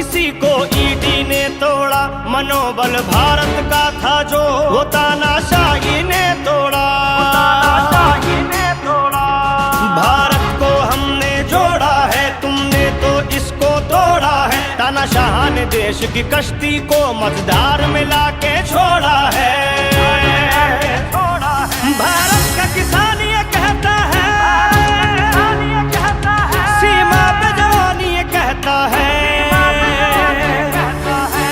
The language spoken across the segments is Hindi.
किसी को ईडी ने तोड़ा, मनोबल भारत का था जो वो तानाशाही ने तोड़ा। भारत को हमने जोड़ा है, तुमने तो इसको तोड़ा है। तानाशाह ने देश की कश्ती को मझधार में लाके छोड़ा है। भारत का किसान ये कहता है, सीमा पे जवान ये कहता है।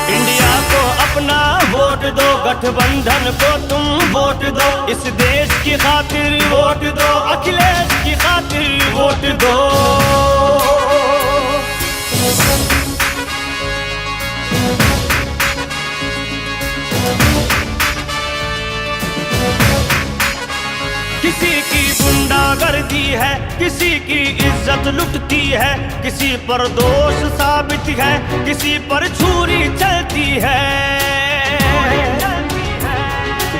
इंडिया को अपना वोट दो, गठबंधन को तुम वोट दो, इस देश की खातिर वोट दो, अखिलेश की खातिर वोट दो। किसी की गुंडागर्दी है, किसी की इज्जत लुटती है, किसी पर दोष साबित है, किसी पर छुरी चलती है।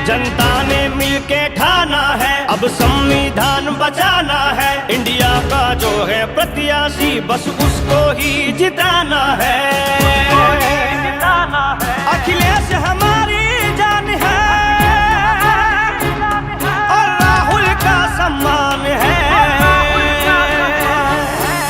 जनता ने मिलके ठाना है, अब संविधान बचाना है। इंडिया का जो है प्रत्याशी बस उसको ही जिताना है। अखिलेश हमारी जान है और राहुल का सम्मान है।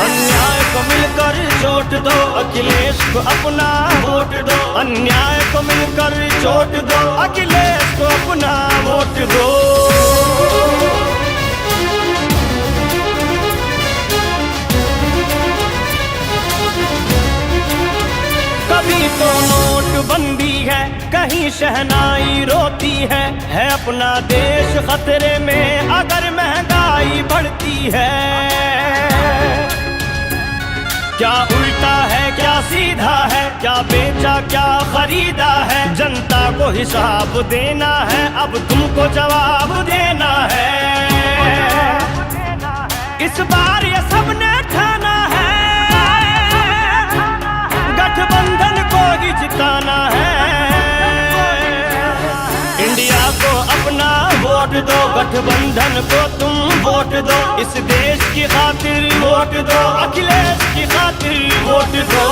अन्याय को मिलकर चोट दो, अखिलेश को अपना वोट दो। अन्याय को मिलकर चोट दो, अखिलेश को अपना वोट दो। कभी तो नोटबंदी है, कहीं शहनाई रोती है अपना देश खतरे में अगर महंगाई बढ़ती है। क्या उल्टा है क्या सीधा है, क्या बेचा क्या खरीदा है, जनता को हिसाब देना है, अब तुमको जवाब देना है। इस बार ये सबने ठाना है, गठबंधन को ही जिताना है। इंडिया को अपना वोट दो, गठबंधन को तुम वोट दो, इस देश की खातिर वोट दो, अखिलेश की खातिर वोट दो।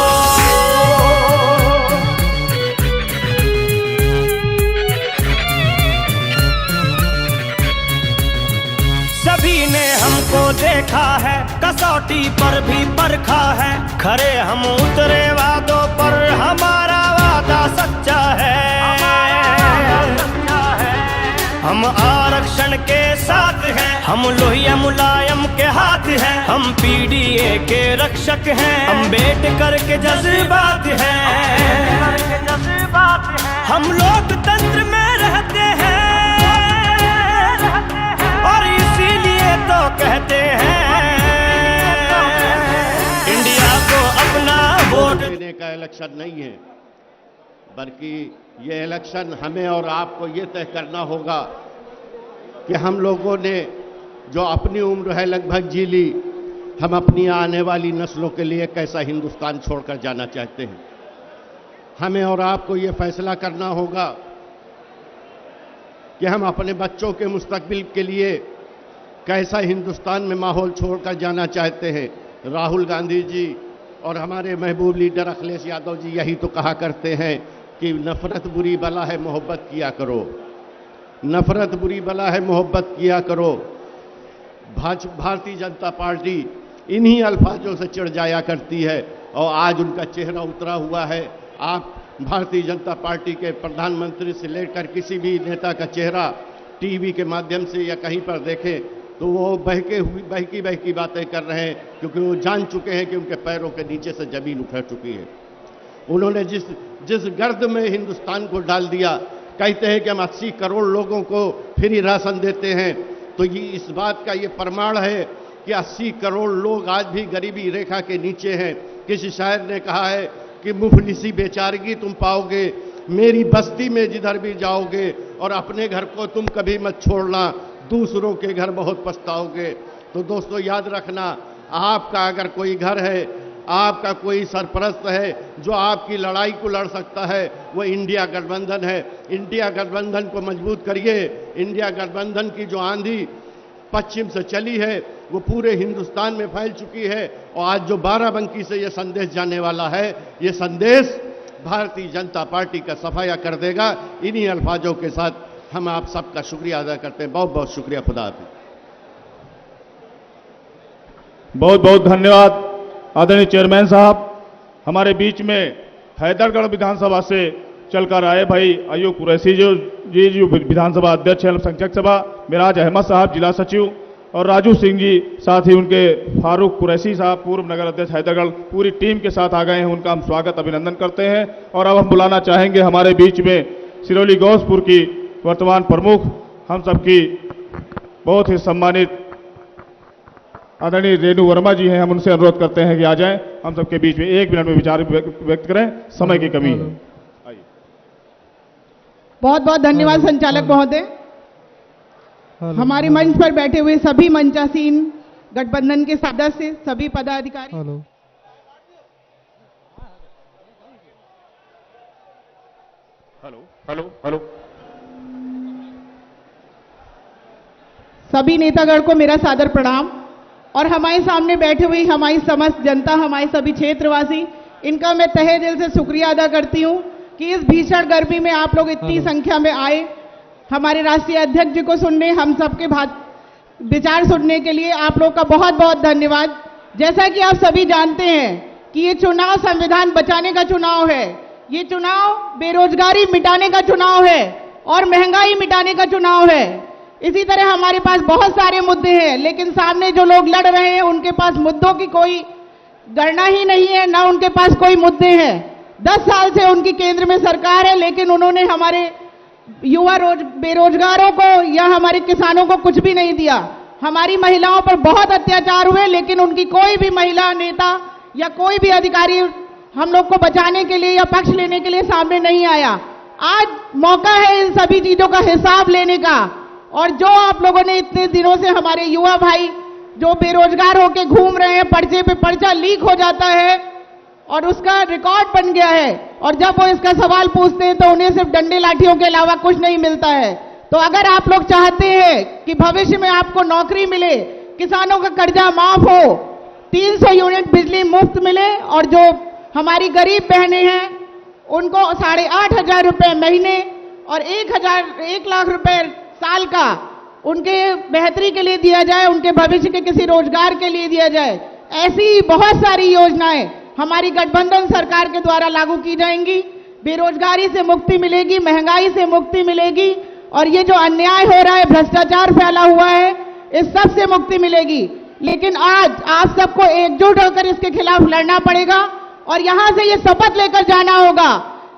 सभी ने हमको देखा है, कसौटी पर भी परखा है, खरे हम उतरे वादों पर, हमारा वादा सच्चा है। हम आरक्षण के साथ हैं, हम लोहिया मुलायम के हाथ हैं, हम पीडीए के रक्षक हैं, अम्बेडकर के जज्बात हैं। हम लोकतंत्र में रहते हैं और इसीलिए तो कहते हैं इंडिया को अपना वोट देने का इलेक्शन नहीं है, बल्कि ये इलेक्शन हमें और आपको ये तय करना होगा कि हम लोगों ने जो अपनी उम्र है लगभग जी ली, हम अपनी आने वाली नस्लों के लिए कैसा हिंदुस्तान छोड़कर जाना चाहते हैं। हमें और आपको ये फैसला करना होगा कि हम अपने बच्चों के मुस्तकबिल के लिए कैसा हिंदुस्तान में माहौल छोड़कर जाना चाहते हैं। राहुल गांधी जी और हमारे महबूब लीडर अखिलेश यादव जी यही तो कहा करते हैं कि नफरत बुरी बला है, मोहब्बत किया करो। नफरत बुरी बला है, मोहब्बत किया करो। भारतीय जनता पार्टी इन्हीं अल्फाजों से चिढ़ जाया करती है और आज उनका चेहरा उतरा हुआ है। आप भारतीय जनता पार्टी के प्रधानमंत्री से लेकर किसी भी नेता का चेहरा टीवी के माध्यम से या कहीं पर देखें तो वो बहकी बातें कर रहे हैं, क्योंकि वो जान चुके हैं कि उनके पैरों के नीचे से जमीन उखड़ चुकी है। उन्होंने जिस गर्द में हिंदुस्तान को डाल दिया, कहते हैं कि हम 80 करोड़ लोगों को फ्री राशन देते हैं, तो ये इस बात का ये प्रमाण है कि 80 करोड़ लोग आज भी गरीबी रेखा के नीचे हैं। किसी शायर ने कहा है कि मुफलिसी बेचारगी तुम पाओगे मेरी बस्ती में जिधर भी जाओगे, और अपने घर को तुम कभी मत छोड़ना, दूसरों के घर बहुत पछताओगे। तो दोस्तों याद रखना, आपका अगर कोई घर है, आपका कोई सरपरस्त है जो आपकी लड़ाई को लड़ सकता है, वो इंडिया गठबंधन है। इंडिया गठबंधन को मजबूत करिए। इंडिया गठबंधन की जो आंधी पश्चिम से चली है वो पूरे हिंदुस्तान में फैल चुकी है। और आज जो बाराबंकी से ये संदेश जाने वाला है, ये संदेश भारतीय जनता पार्टी का सफाया कर देगा। इन्हीं अल्फाजों के साथ हम आप सबका शुक्रिया अदा करते हैं। बहुत बहुत शुक्रिया। खुदा हाफिज। बहुत बहुत धन्यवाद आदरणीय चेयरमैन साहब। हमारे बीच में हैदरगढ़ विधानसभा से चलकर आए भाई अयूब कुरैशी जो विधानसभा अध्यक्ष हैं संख्यक सभा, मिराज अहमद साहब जिला सचिव, और राजू सिंह जी, साथ ही उनके फारूक कुरैशी साहब पूर्व नगर अध्यक्ष हैदरगढ़, पूरी टीम के साथ आ गए हैं। उनका हम स्वागत अभिनंदन करते हैं। और अब हम बुलाना चाहेंगे हमारे बीच में सिरौली गौसपुर की वर्तमान प्रमुख, हम सबकी बहुत ही सम्मानित आदरणीय रेणु वर्मा जी हैं। हम उनसे अनुरोध करते हैं कि आ जाएं, हम सबके बीच में 1 मिनट में विचार व्यक्त करें, समय की कमी है। बहुत बहुत धन्यवाद संचालक महोदय। हमारे मंच पर बैठे हुए सभी मंचासीन गठबंधन के सदस्य, सभी पदाधिकारी, हेलो, सभी नेतागण को मेरा सादर प्रणाम। और हमारे सामने बैठे हुई हमारी समस्त जनता, हमारे सभी क्षेत्रवासी, इनका मैं तहे दिल से शुक्रिया अदा करती हूँ कि इस भीषण गर्मी में आप लोग इतनी संख्या में आए हमारे राष्ट्रीय अध्यक्ष जी को सुनने, हम सबके विचार सुनने के लिए आप लोग का बहुत बहुत धन्यवाद। जैसा कि आप सभी जानते हैं कि ये चुनाव संविधान बचाने का चुनाव है, ये चुनाव बेरोजगारी मिटाने का चुनाव है और महंगाई मिटाने का चुनाव है। इसी तरह हमारे पास बहुत सारे मुद्दे हैं, लेकिन सामने जो लोग लड़ रहे हैं उनके पास मुद्दों की कोई गणना ही नहीं है, ना उनके पास कोई मुद्दे हैं। 10 साल से उनकी केंद्र में सरकार है, लेकिन उन्होंने हमारे युवा बेरोजगारों को या हमारे किसानों को कुछ भी नहीं दिया। हमारी महिलाओं पर बहुत अत्याचार हुए, लेकिन उनकी कोई भी महिला नेता या कोई भी अधिकारी हम लोग को बचाने के लिए या पक्ष लेने के लिए सामने नहीं आया। आज मौका है इन सभी चीजों का हिसाब लेने का। और जो आप लोगों ने इतने दिनों से हमारे युवा भाई जो बेरोजगार होकर घूम रहे हैं, पर्चे पे पर्चा लीक हो जाता है और उसका रिकॉर्ड बन गया है, और जब वो इसका सवाल पूछते हैं तो उन्हें सिर्फ डंडे लाठियों के अलावा कुछ नहीं मिलता है। तो अगर आप लोग चाहते हैं कि भविष्य में आपको नौकरी मिले, किसानों का कर्जा माफ हो, 300 यूनिट बिजली मुफ्त मिले, और जो हमारी गरीब बहनें हैं उनको 8,500 रुपए महीने और 1 लाख रुपए साल का उनके बेहतरी के लिए दिया जाए, उनके भविष्य के किसी रोजगार के लिए दिया जाए। ऐसी बहुत सारी योजनाएं हमारी गठबंधन सरकार के द्वारा लागू की जाएंगी। बेरोजगारी से मुक्ति मिलेगी, महंगाई से मुक्ति मिलेगी, और ये जो अन्याय हो रहा है, भ्रष्टाचार फैला हुआ है, इस सब से मुक्ति मिलेगी। लेकिन आज आप सबको एकजुट होकर इसके खिलाफ लड़ना पड़ेगा और यहां से ये शपथ लेकर जाना होगा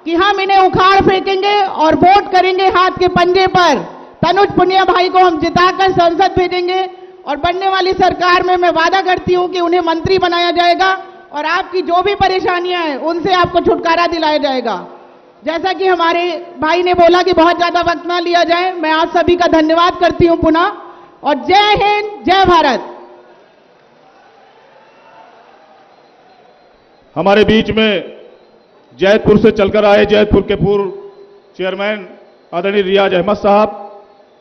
कि हम इन्हें उखाड़ फेंकेंगे और वोट करेंगे हाथ के पंजे पर। तनुज पुनिया भाई को हम जिताकर संसद भेजेंगे और बनने वाली सरकार में मैं वादा करती हूं कि उन्हें मंत्री बनाया जाएगा और आपकी जो भी परेशानियां हैं उनसे आपको छुटकारा दिलाया जाएगा। जैसा कि हमारे भाई ने बोला कि बहुत ज्यादा वक्त ना लिया जाए, मैं आप सभी का धन्यवाद करती हूं पुनः, और जय हिंद, जय भारत। हमारे बीच में जैतपुर से चलकर आए जैतपुर के पूर्व चेयरमैन आदरणीय रियाज अहमद साहब,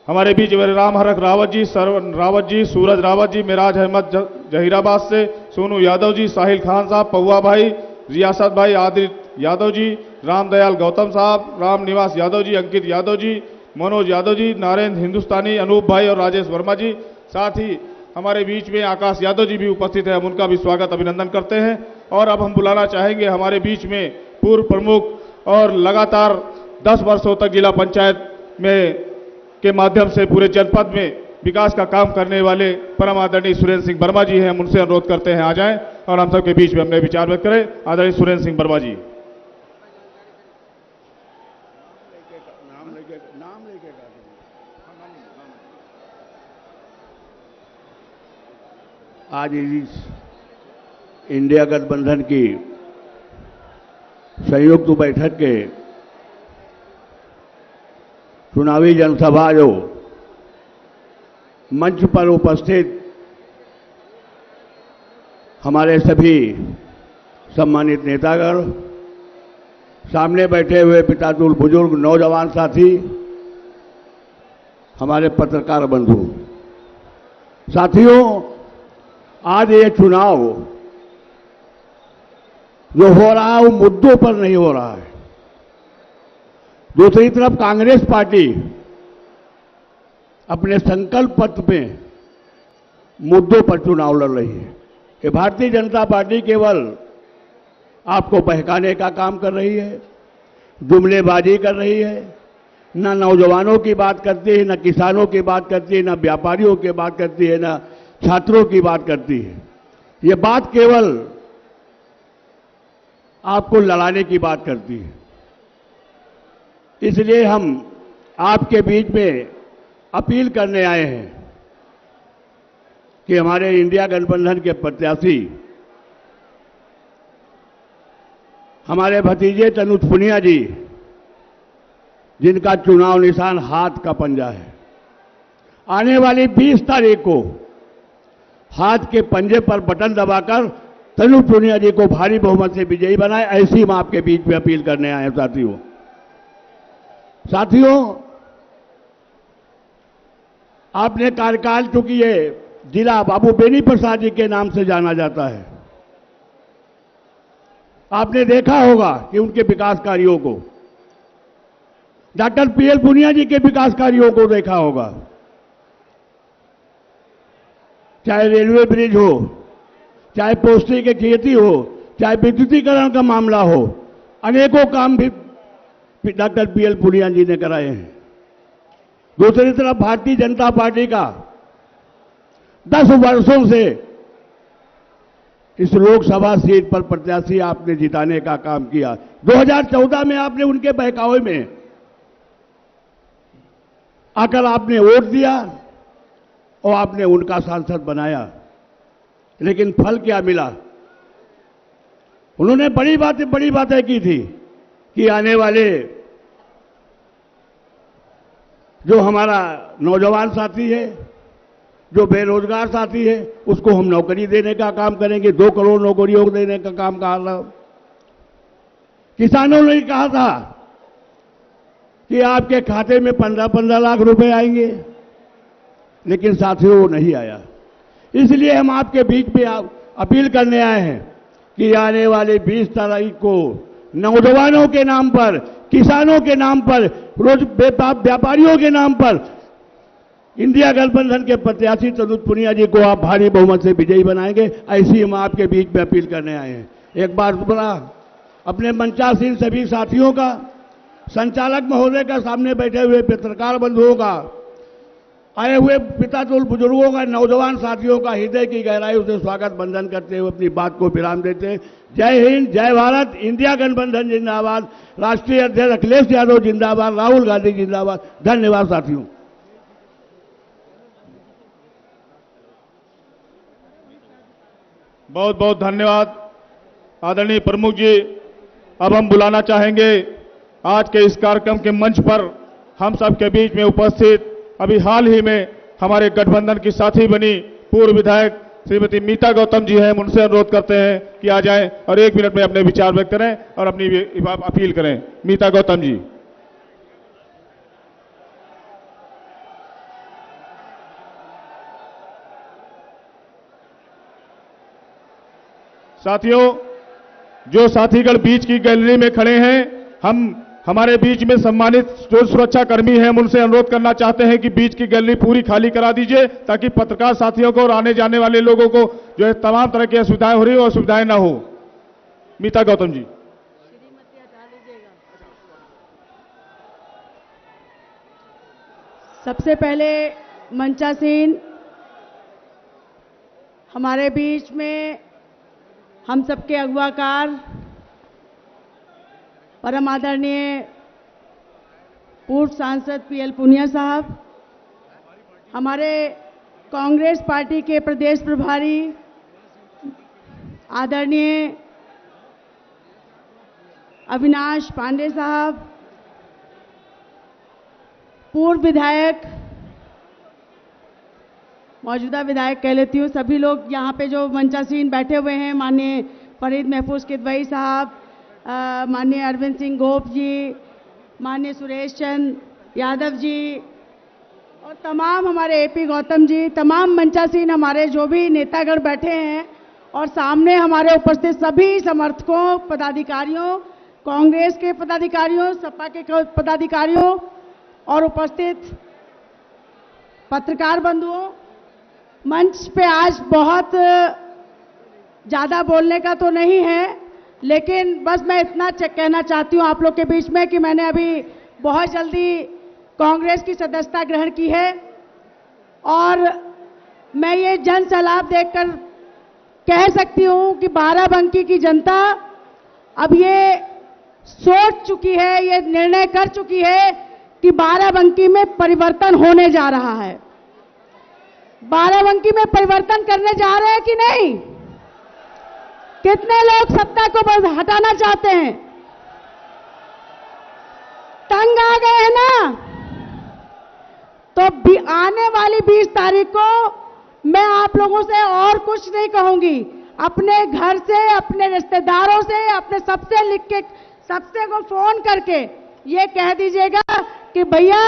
हमारे बीच में राम हरक रावत जी, सरवन रावत जी, सूरज रावत जी, मिराज अहमद जहीराबाद से, सोनू यादव जी, साहिल खान साहब, पौवा भाई, रियासत भाई, आदित्य यादव जी, रामदयाल गौतम साहब, राम निवास यादव जी, अंकित यादव जी, मनोज यादव जी, नारायण हिंदुस्तानी, अनूप भाई और राजेश वर्मा जी, साथ ही हमारे बीच में आकाश यादव जी भी उपस्थित है। हम उनका भी स्वागत अभिनंदन करते हैं। और अब हम बुलाना चाहेंगे हमारे बीच में पूर्व प्रमुख और लगातार 10 वर्षों तक जिला पंचायत में के माध्यम से पूरे जनपद में विकास का काम करने वाले परम आदरणीय सुरेंद्र सिंह वर्मा जी हैं। हम उनसे अनुरोध करते हैं आ जाएं और हम सबके बीच में अपने विचार व्यक्त करें। आदरणीय सुरेंद्र सिंह वर्मा जी। आज इस इंडिया गठबंधन की संयुक्त बैठक के चुनावी जनसभा जो मंच पर उपस्थित हमारे सभी सम्मानित नेतागण, सामने बैठे हुए पितातुल बुजुर्ग नौजवान साथी, हमारे पत्रकार बंधु, साथियों, आज ये चुनाव जो हो रहा है वो मुद्दों पर नहीं हो रहा है। दूसरी तरफ कांग्रेस पार्टी अपने संकल्प पत्र में मुद्दों पर चुनाव लड़ रही है। ये भारतीय जनता पार्टी केवल आपको बहकाने का काम कर रही है, जुमलेबाजी कर रही है, न नौजवानों की बात करती है, न किसानों की बात करती है, न व्यापारियों की बात करती है, न छात्रों की बात करती है। ये बात केवल आपको लड़ाने की बात करती है। इसलिए हम आपके बीच में अपील करने आए हैं कि हमारे इंडिया गठबंधन के प्रत्याशी हमारे भतीजे तनुज पुनिया जी, जिनका चुनाव निशान हाथ का पंजा है, आने वाली 20 तारीख को हाथ के पंजे पर बटन दबाकर तनुज पुनिया जी को भारी बहुमत से विजयी बनाए। ऐसी हम आपके बीच में अपील करने आए हैं साथियों, आपने कार्यकाल, चूंकि ये जिला बाबू बेनी प्रसाद जी के नाम से जाना जाता है, आपने देखा होगा कि उनके विकास कार्यों को, डॉक्टर पीएल पुनिया जी के विकास कार्यों को देखा होगा, चाहे रेलवे ब्रिज हो, चाहे पौष्टिक खेती हो, चाहे विद्युतीकरण का मामला हो, अनेकों काम भी डॉक्टर पीएल पुनिया जी ने कराए हैं। दूसरी तरफ भारतीय जनता पार्टी का 10 वर्षों से इस लोकसभा सीट पर प्रत्याशी आपने जिताने का काम किया। 2014 में आपने उनके बहकावे में आकर आपने वोट दिया और आपने उनका सांसद बनाया, लेकिन फल क्या मिला? उन्होंने बड़ी बातें की थी कि आने वाले जो हमारा नौजवान साथी है, जो बेरोजगार साथी है, उसको हम नौकरी देने का काम करेंगे, 2 करोड़ नौकरियों को देने का काम कर रहा हूं। किसानों ने कहा था कि आपके खाते में 15-15 लाख रुपए आएंगे, लेकिन साथियों वो नहीं आया। इसलिए हम आपके बीच में अपील करने आए हैं कि आने वाले 20 तारीख को नौजवानों के नाम पर, किसानों के नाम पर, व्यापारियों के नाम पर इंडिया गठबंधन के प्रत्याशी तनुज पुनिया जी को आप भारी बहुमत से विजयी बनाएंगे। ऐसी हम आपके बीच में अपील करने आए हैं। एक बार दोबारा अपने मंचासीन सभी साथियों का, संचालक महोदय का, सामने बैठे हुए पत्रकार बंधुओं का, आए हुए पितातुल बुजुर्गों का, नौजवान साथियों का हृदय की गहराइयों से स्वागत वंदन करते हुए अपनी बात को विराम देते हैं। जय हिंद, जय भारत, इंडिया गठबंधन जिंदाबाद, राष्ट्रीय अध्यक्ष अखिलेश यादव जिंदाबाद, राहुल गांधी जिंदाबाद। धन्यवाद साथियों। बहुत बहुत धन्यवाद आदरणीय प्रमुख जी। अब हम बुलाना चाहेंगे आज के इस कार्यक्रम के मंच पर हम सबके बीच में उपस्थित, अभी हाल ही में हमारे गठबंधन की साथी बनी पूर्व विधायक श्रीमती मीता गौतम जी हैं। हम उनसे अनुरोध करते हैं कि आ जाएं और 1 मिनट में अपने विचार व्यक्त करें और अपनी अपील करें। मीता गौतम जी। साथियों, जो साथीगण बीच की गैलरी में खड़े हैं, हमारे बीच में सम्मानित जो सुरक्षा कर्मी हैं, हम उनसे अनुरोध करना चाहते हैं कि बीच की गैलरी पूरी खाली करा दीजिए, ताकि पत्रकार साथियों को और आने जाने वाले लोगों को जो है तमाम तरह की असुविधाएं हो रही हो, असुविधाएं ना हो। मीता गौतम जी। सबसे पहले मंचासीन हमारे बीच में हम सबके अगुवाकार परम आदरणीय पूर्व सांसद पीएल पुनिया साहब, हमारे कांग्रेस पार्टी के प्रदेश प्रभारी आदरणीय अविनाश पांडे साहब, पूर्व विधायक, मौजूदा विधायक कह लेती हूँ, सभी लोग यहाँ पे जो मंचासीन बैठे हुए हैं, माननीय फरीद महफूज किदवई साहब, माननीय अरविंद सिंह गोप जी, माननीय सुरेश चंद यादव जी, और तमाम हमारे एपी गौतम जी, तमाम मंचासीन हमारे जो भी नेतागण बैठे हैं और सामने हमारे उपस्थित सभी समर्थकों, पदाधिकारियों, कांग्रेस के पदाधिकारियों, सपा के पदाधिकारियों और उपस्थित पत्रकार बंधुओं, मंच पे आज बहुत ज़्यादा बोलने का तो नहीं है, लेकिन बस मैं इतना कहना चाहती हूँ आप लोग के बीच में कि मैंने अभी बहुत जल्दी कांग्रेस की सदस्यता ग्रहण की है और मैं ये जन सैलाब देखकर कह सकती हूँ कि बाराबंकी की जनता अब ये सोच चुकी है, ये निर्णय कर चुकी है कि बाराबंकी में परिवर्तन होने जा रहा है। बाराबंकी में परिवर्तन करने जा रहे हैं कि नहीं? कितने लोग सत्ता को बस हटाना चाहते हैं? तंग आ गए हैं ना? तो आने वाली 20 तारीख को मैं आप लोगों से और कुछ नहीं कहूंगी। अपने घर से, अपने रिश्तेदारों से, अपने सबसे लिख के, सबसे को फोन करके ये कह दीजिएगा कि भैया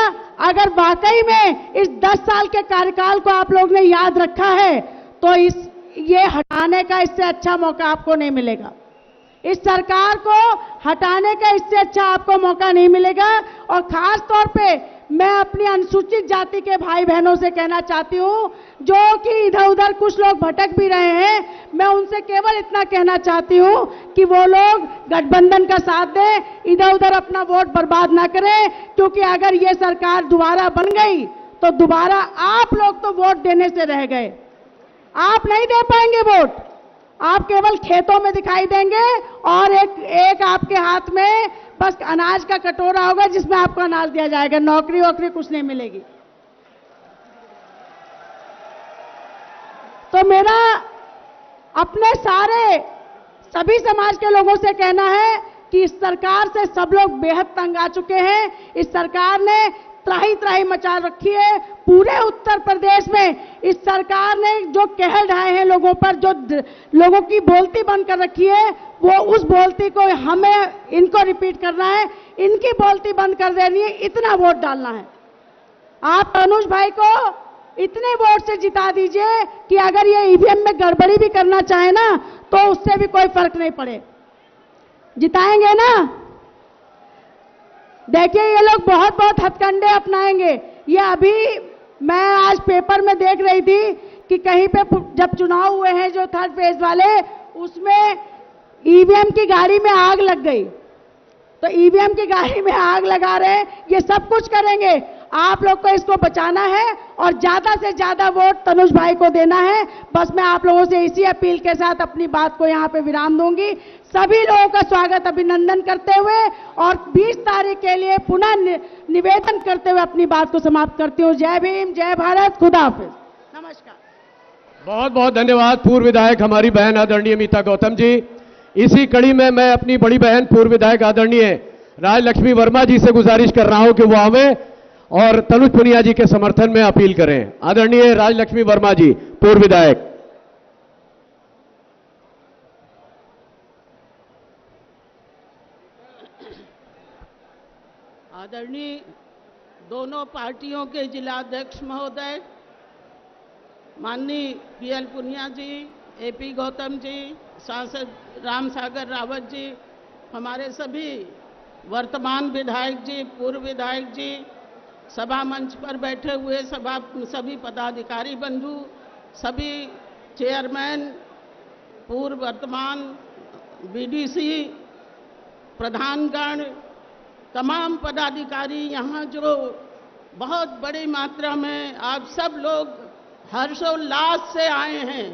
अगर वाकई में इस 10 साल के कार्यकाल को आप लोग ने याद रखा है तो ये हटाने का इससे अच्छा मौका आपको नहीं मिलेगा। इस सरकार को हटाने का इससे अच्छा आपको मौका नहीं मिलेगा। और खास तौर पे मैं अपनी अनुसूचित जाति के भाई बहनों से कहना चाहती हूं जो कि इधर उधर कुछ लोग भटक भी रहे हैं, मैं उनसे केवल इतना कहना चाहती हूं कि वो लोग गठबंधन का साथ दें, इधर उधर अपना वोट बर्बाद ना करें, क्योंकि अगर ये सरकार दोबारा बन गई तो दोबारा आप लोग तो वोट देने से रह गए। आप नहीं दे पाएंगे वोट, आप केवल खेतों में दिखाई देंगे और एक आपके हाथ में बस अनाज का कटोरा होगा जिसमें आपको अनाज दिया जाएगा, नौकरी वोकरी कुछ नहीं मिलेगी। तो मेरा अपने सारे सभी समाज के लोगों से कहना है कि इस सरकार से सब लोग बेहद तंग आ चुके हैं। इस सरकार ने त्राही त्राही मचा रखी है पूरे उत्तर प्रदेश में। इस सरकार ने जो कहर ढाए हैं लोगों पर, जो लोगों की बोलती बंद कर रखी है, वो उस बोलती को हमें इनको रिपीट करना है, इनकी बोलती बंद कर देनी है, इतना वोट डालना है। आप तनुज भाई को इतने वोट से जिता दीजिए कि अगर ये ईवीएम में गड़बड़ी भी करना चाहे ना तो उससे भी कोई फर्क नहीं पड़े। जिताएंगे ना? देखिए ये लोग बहुत बहुत हथकंडे अपनाएंगे। ये अभी मैं आज पेपर में देख रही थी कि कहीं पे जब चुनाव हुए हैं जो थर्ड फेज वाले, उसमें ईवीएम की गाड़ी में आग लग गई। तो ईवीएम की गाड़ी में आग लगा रहे हैं, ये सब कुछ करेंगे। आप लोग को इसको बचाना है और ज्यादा से ज्यादा वोट तनुज भाई को देना है। बस मैं आप लोगों से इसी अपील के साथ अपनी बात को यहाँ पे विराम दूंगी। सभी लोगों का स्वागत, अभिनंदन करते हुए और 20 तारीख के लिए पुनः निवेदन करते हुए अपनी बात को समाप्त करती हूँ। जय भीम, जय भारत, खुदा हाफिज, नमस्कार। बहुत बहुत धन्यवाद पूर्व विधायक हमारी बहन आदरणीय मीता गौतम जी। इसी कड़ी में मैं अपनी बड़ी बहन पूर्व विधायक आदरणीय राजलक्ष्मी वर्मा जी से गुजारिश कर रहा हूं कि वो आवे और तनुज पुनिया जी के समर्थन में अपील करें। आदरणीय राजलक्ष्मी वर्मा जी, पूर्व विधायक। आदरणीय दोनों पार्टियों के जिलाध्यक्ष महोदय, माननीय पीएल पुनिया जी, एपी गौतम जी, सांसद राम सागर रावत जी, हमारे सभी वर्तमान विधायक जी, पूर्व विधायक जी, सभा मंच पर बैठे हुए सभी पदाधिकारी बंधु, सभी चेयरमैन, पूर्व वर्तमान बीडीसी, प्रधानगण, तमाम पदाधिकारी, यहाँ जो बहुत बड़ी मात्रा में आप सब लोग हर्षोल्लास से आए हैं,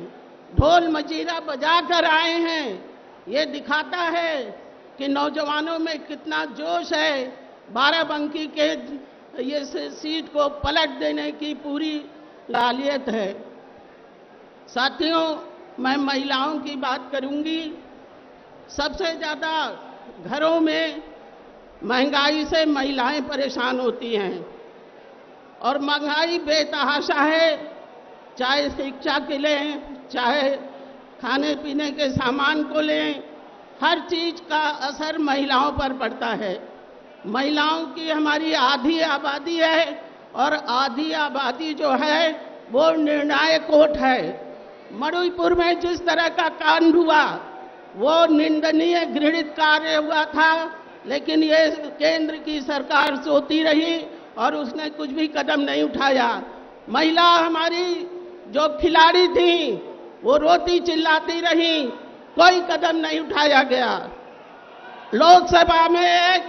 ढोल मजीरा बजाकर आए हैं। ये दिखाता है कि नौजवानों में कितना जोश है। बाराबंकी के ये सीट को पलट देने की पूरी लालियत है। साथियों, मैं महिलाओं की बात करूंगी। सबसे ज़्यादा घरों में महंगाई से महिलाएं परेशान होती हैं और महंगाई बेतहाशा है, चाहे शिक्षा के लें, चाहे खाने पीने के सामान को लें, हर चीज़ का असर महिलाओं पर पड़ता है। महिलाओं की हमारी आधी आबादी है और आधी आबादी जो है वो निर्णायक वोट है। मणिपुर में जिस तरह का कांड हुआ वो निंदनीय घृणित कार्य हुआ था, लेकिन ये केंद्र की सरकार सोती रही और उसने कुछ भी कदम नहीं उठाया। महिला हमारी जो खिलाड़ी थी वो रोती चिल्लाती रही, कोई कदम नहीं उठाया गया। लोकसभा में एक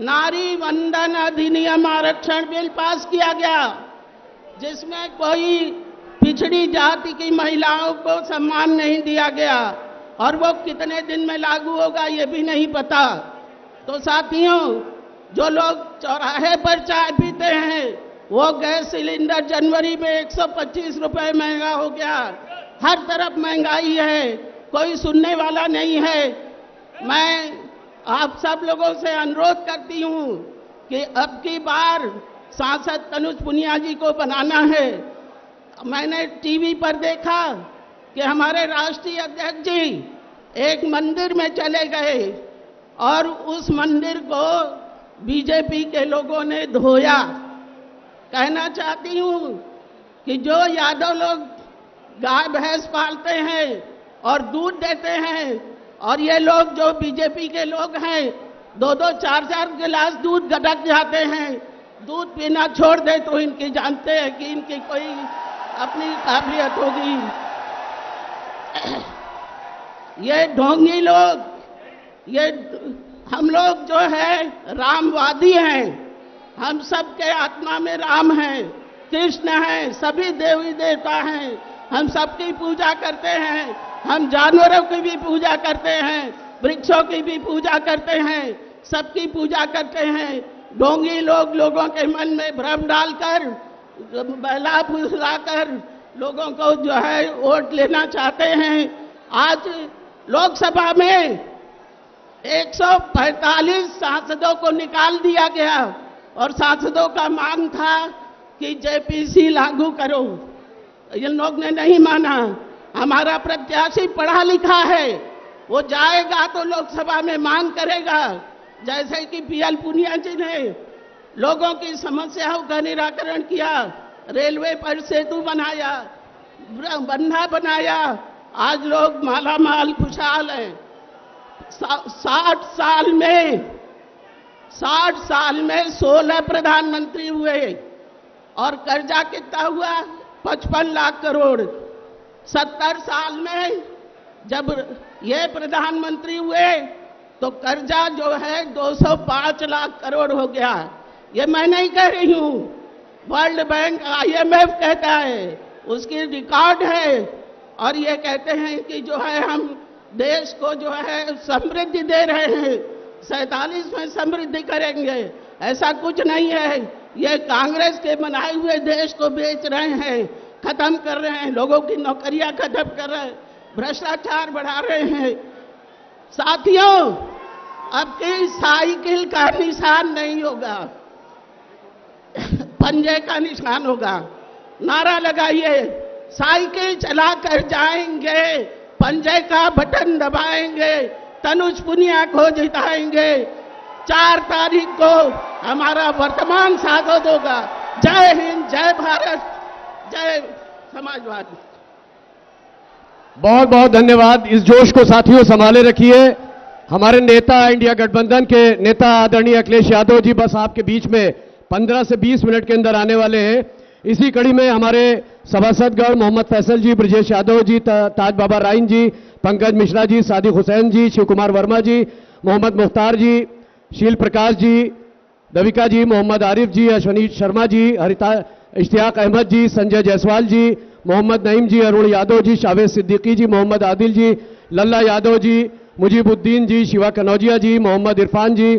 नारी वंदन अधिनियम आरक्षण बिल पास किया गया जिसमें कोई पिछड़ी जाति की महिलाओं को सम्मान नहीं दिया गया और वो कितने दिन में लागू होगा ये भी नहीं पता। तो साथियों, जो लोग चौराहे पर चाय पीते हैं वो गैस सिलेंडर जनवरी में 125 रुपए महंगा हो गया। हर तरफ महंगाई है, कोई सुनने वाला नहीं है। मैं आप सब लोगों से अनुरोध करती हूं कि अब की बार सांसद तनुज पुनिया जी को बनाना है। मैंने टीवी पर देखा कि हमारे राष्ट्रीय अध्यक्ष जी एक मंदिर में चले गए और उस मंदिर को बीजेपी के लोगों ने धोया। कहना चाहती हूं कि जो यादव लोग गाय भैंस पालते हैं और दूध देते हैं और ये लोग जो बीजेपी के लोग हैं 2-2, 4-4 गिलास दूध गटक जाते हैं, दूध पीना छोड़ दे तो इनकी जानते हैं कि इनकी कोई अपनी काबिलियत होगी। ये ढोंगी लोग, ये हम लोग जो है रामवादी हैं, हम सबके आत्मा में राम हैं, कृष्ण हैं, सभी देवी देवता हैं, हम सबकी पूजा करते हैं, हम जानवरों की भी पूजा करते हैं, वृक्षों की भी पूजा करते हैं, सबकी पूजा करते हैं। ढोंगी लोग लोगों के मन में भ्रम डालकर, बहला फुसलाकर लोगों को जो है वोट लेना चाहते हैं। आज लोकसभा में 145 सांसदों को निकाल दिया गया और सांसदों का मांग था कि जेपीसी लागू करो। इन लोग ने नहीं माना। हमारा प्रत्याशी पढ़ा लिखा है, वो जाएगा तो लोकसभा में मांग करेगा, जैसे कि पीएल पुनिया जी ने लोगों की समस्याओं का निराकरण किया, रेलवे पर सेतु बनाया, बंधा बनाया, आज लोग माला माल खुशहाल हैं। 60 साल में 16 प्रधानमंत्री हुए और कर्जा कितना हुआ? 55 लाख करोड़। 70 साल में जब ये प्रधानमंत्री हुए तो कर्जा जो है 205 लाख करोड़ हो गया। ये मैं नहीं कह रही हूं, वर्ल्ड बैंक IMF कहता है, उसकी रिकॉर्ड है और ये कहते हैं कि जो है हम देश को जो है समृद्धि दे रहे हैं, 47 में समृद्धि करेंगे। ऐसा कुछ नहीं है, ये कांग्रेस के बनाए हुए देश को बेच रहे हैं, खत्म कर रहे हैं, लोगों की नौकरियां खत्म कर रहे हैं, भ्रष्टाचार बढ़ा रहे हैं। साथियों, अब की साइकिल का निशान नहीं होगा, पंजे का निशान होगा। नारा लगाइए, साइकिल चलाकर जाएंगे, पंजे का बटन दबाएंगे, तनुज पुनिया को जिताएंगे। 4 तारीख को हमारा वर्तमान सांसद होगा। जय हिंद, जय भारत, जय समाजवाद। बहुत बहुत धन्यवाद। इस जोश को साथियों संभाले रखिए। हमारे नेता, इंडिया गठबंधन के नेता आदरणीय अखिलेश यादव जी बस आपके बीच में 15 से 20 मिनट के अंदर आने वाले हैं। इसी कड़ी में हमारे सभासदगण मोहम्मद फैसल जी, ब्रजेश यादव जी, ताज बाबा राइन जी, पंकज मिश्रा जी, सादिक हुसैन जी, शिव कुमार वर्मा जी, मोहम्मद मुख्तार जी, शील प्रकाश जी, दविका जी, मोहम्मद आरिफ जी, अश्वनी शर्मा जी, हरिता इश्तियाक अहमद जी, संजय जायसवाल जी, मोहम्मद नईम जी, अरुण यादव जी, शावेद सिद्दीकी जी, मोहम्मद आदिल जी, लल्ला यादव जी, मुजीबुद्दीन जी, शिवा कनौजिया जी, मोहम्मद इरफान जी,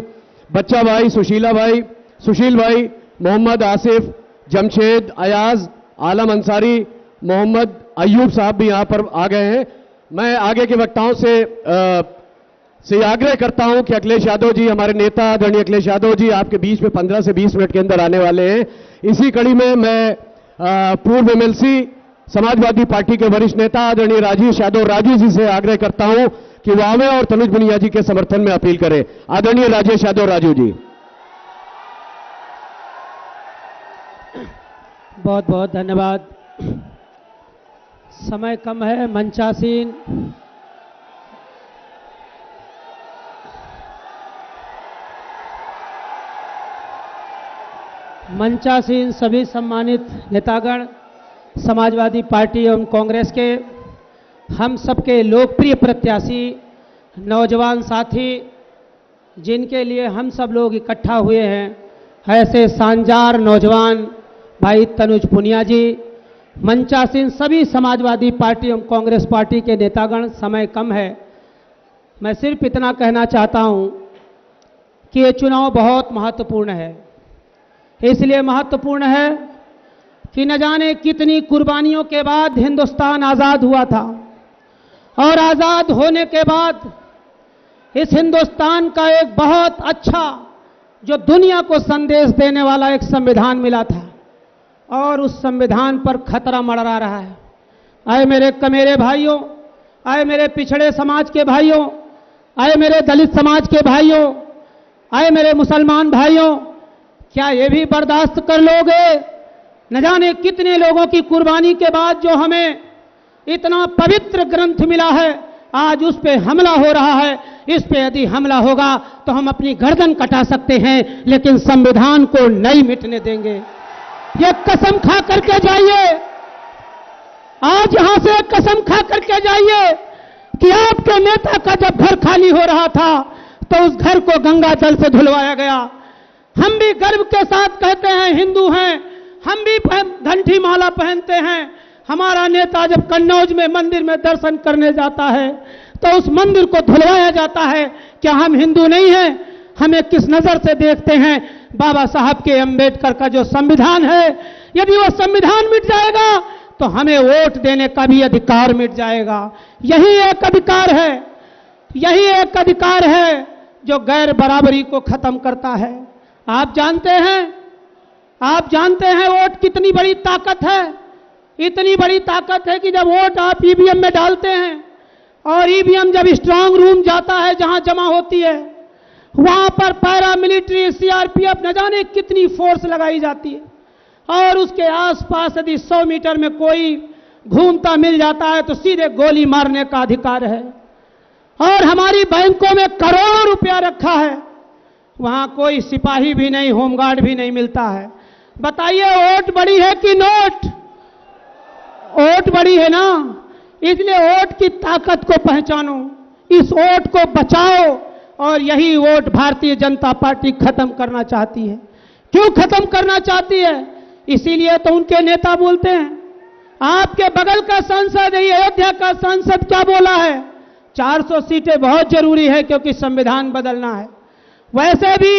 बच्चा भाई, सुशील भाई, मोहम्मद आसिफ, जमशेद, अयाज, आलम अंसारी, मोहम्मद अयूब साहब भी यहां पर आ गए हैं। मैं आगे के वक्ताओं से आग्रह करता हूं कि अखिलेश यादव जी, हमारे नेता आदरणीय अखिलेश यादव जी आपके बीच में 15 से 20 मिनट के अंदर आने वाले हैं। इसी कड़ी में मैं पूर्व MLC समाजवादी पार्टी के वरिष्ठ नेता आदरणीय राजेश यादव राजू जी से आग्रह करता हूं कि वो आवे और तनुज पुनिया जी के समर्थन में अपील करें। आदरणीय राजेश यादव राजू जी। बहुत बहुत धन्यवाद। समय कम है। मंचासीन सभी सम्मानित नेतागण, समाजवादी पार्टी एवं कांग्रेस के हम सबके लोकप्रिय प्रत्याशी, नौजवान साथी, जिनके लिए हम सब लोग इकट्ठा हुए हैं, ऐसे शानदार नौजवान भाई तनुज पुनिया जी, मंचासीन सभी समाजवादी पार्टी एवं कांग्रेस पार्टी के नेतागण, समय कम है। मैं सिर्फ इतना कहना चाहता हूं कि ये चुनाव बहुत महत्वपूर्ण है। इसलिए महत्वपूर्ण है कि न जाने कितनी कुर्बानियों के बाद हिंदुस्तान आज़ाद हुआ था, और आज़ाद होने के बाद इस हिंदुस्तान का एक बहुत अच्छा जो दुनिया को संदेश देने वाला एक संविधान मिला था, और उस संविधान पर खतरा मंडरा रहा है। आए मेरे कमेरे भाइयों, आए मेरे पिछड़े समाज के भाइयों, आए मेरे दलित समाज के भाइयों, आए मेरे मुसलमान भाइयों, क्या ये भी बर्दाश्त कर लोगे? न जाने कितने लोगों की कुर्बानी के बाद जो हमें इतना पवित्र ग्रंथ मिला है, आज उस पे हमला हो रहा है। इस पे यदि हमला होगा तो हम अपनी गर्दन कटा सकते हैं, लेकिन संविधान को नहीं मिटने देंगे। ये कसम खा करके जाइए, आज यहां से कसम खा करके जाइए कि आपके नेता का जब घर खाली हो रहा था तो उस घर को गंगा जल से धुलवाया गया। हम भी गर्व के साथ कहते हैं, हिंदू हैं, हम भी घंटी माला पहनते हैं। हमारा नेता जब कन्नौज में मंदिर में दर्शन करने जाता है तो उस मंदिर को धुलवाया जाता है। क्या हम हिंदू नहीं हैं? हमें किस नजर से देखते हैं? बाबा साहब के अंबेडकर का जो संविधान है, यदि वो संविधान मिट जाएगा तो हमें वोट देने का भी अधिकार मिट जाएगा। यही एक अधिकार है, यही एक अधिकार है जो गैर बराबरी को खत्म करता है। आप जानते हैं वोट कितनी बड़ी ताकत है। इतनी बड़ी ताकत है कि जब वोट आप ईवीएम में डालते हैं और ईवीएम जब स्ट्रांग रूम जाता है जहां जमा होती है, वहां पर पैरामिलिट्री, सीआरपीएफ, न जाने कितनी फोर्स लगाई जाती है, और उसके आसपास यदि 100 मीटर में कोई घूमता मिल जाता है तो सीधे गोली मारने का अधिकार है। और हमारी बैंकों में करोड़ों रुपया रखा है, वहां कोई सिपाही भी नहीं, होमगार्ड भी नहीं मिलता है। बताइए, वोट बड़ी है कि नोट? वोट बड़ी है ना। इसलिए वोट की ताकत को पहचानो, इस वोट को बचाओ, और यही वोट भारतीय जनता पार्टी खत्म करना चाहती है। क्यों खत्म करना चाहती है? इसीलिए तो उनके नेता बोलते हैं। आपके बगल का सांसद, अयोध्या का सांसद क्या बोला है? 400 सीटें बहुत जरूरी है क्योंकि संविधान बदलना है। वैसे भी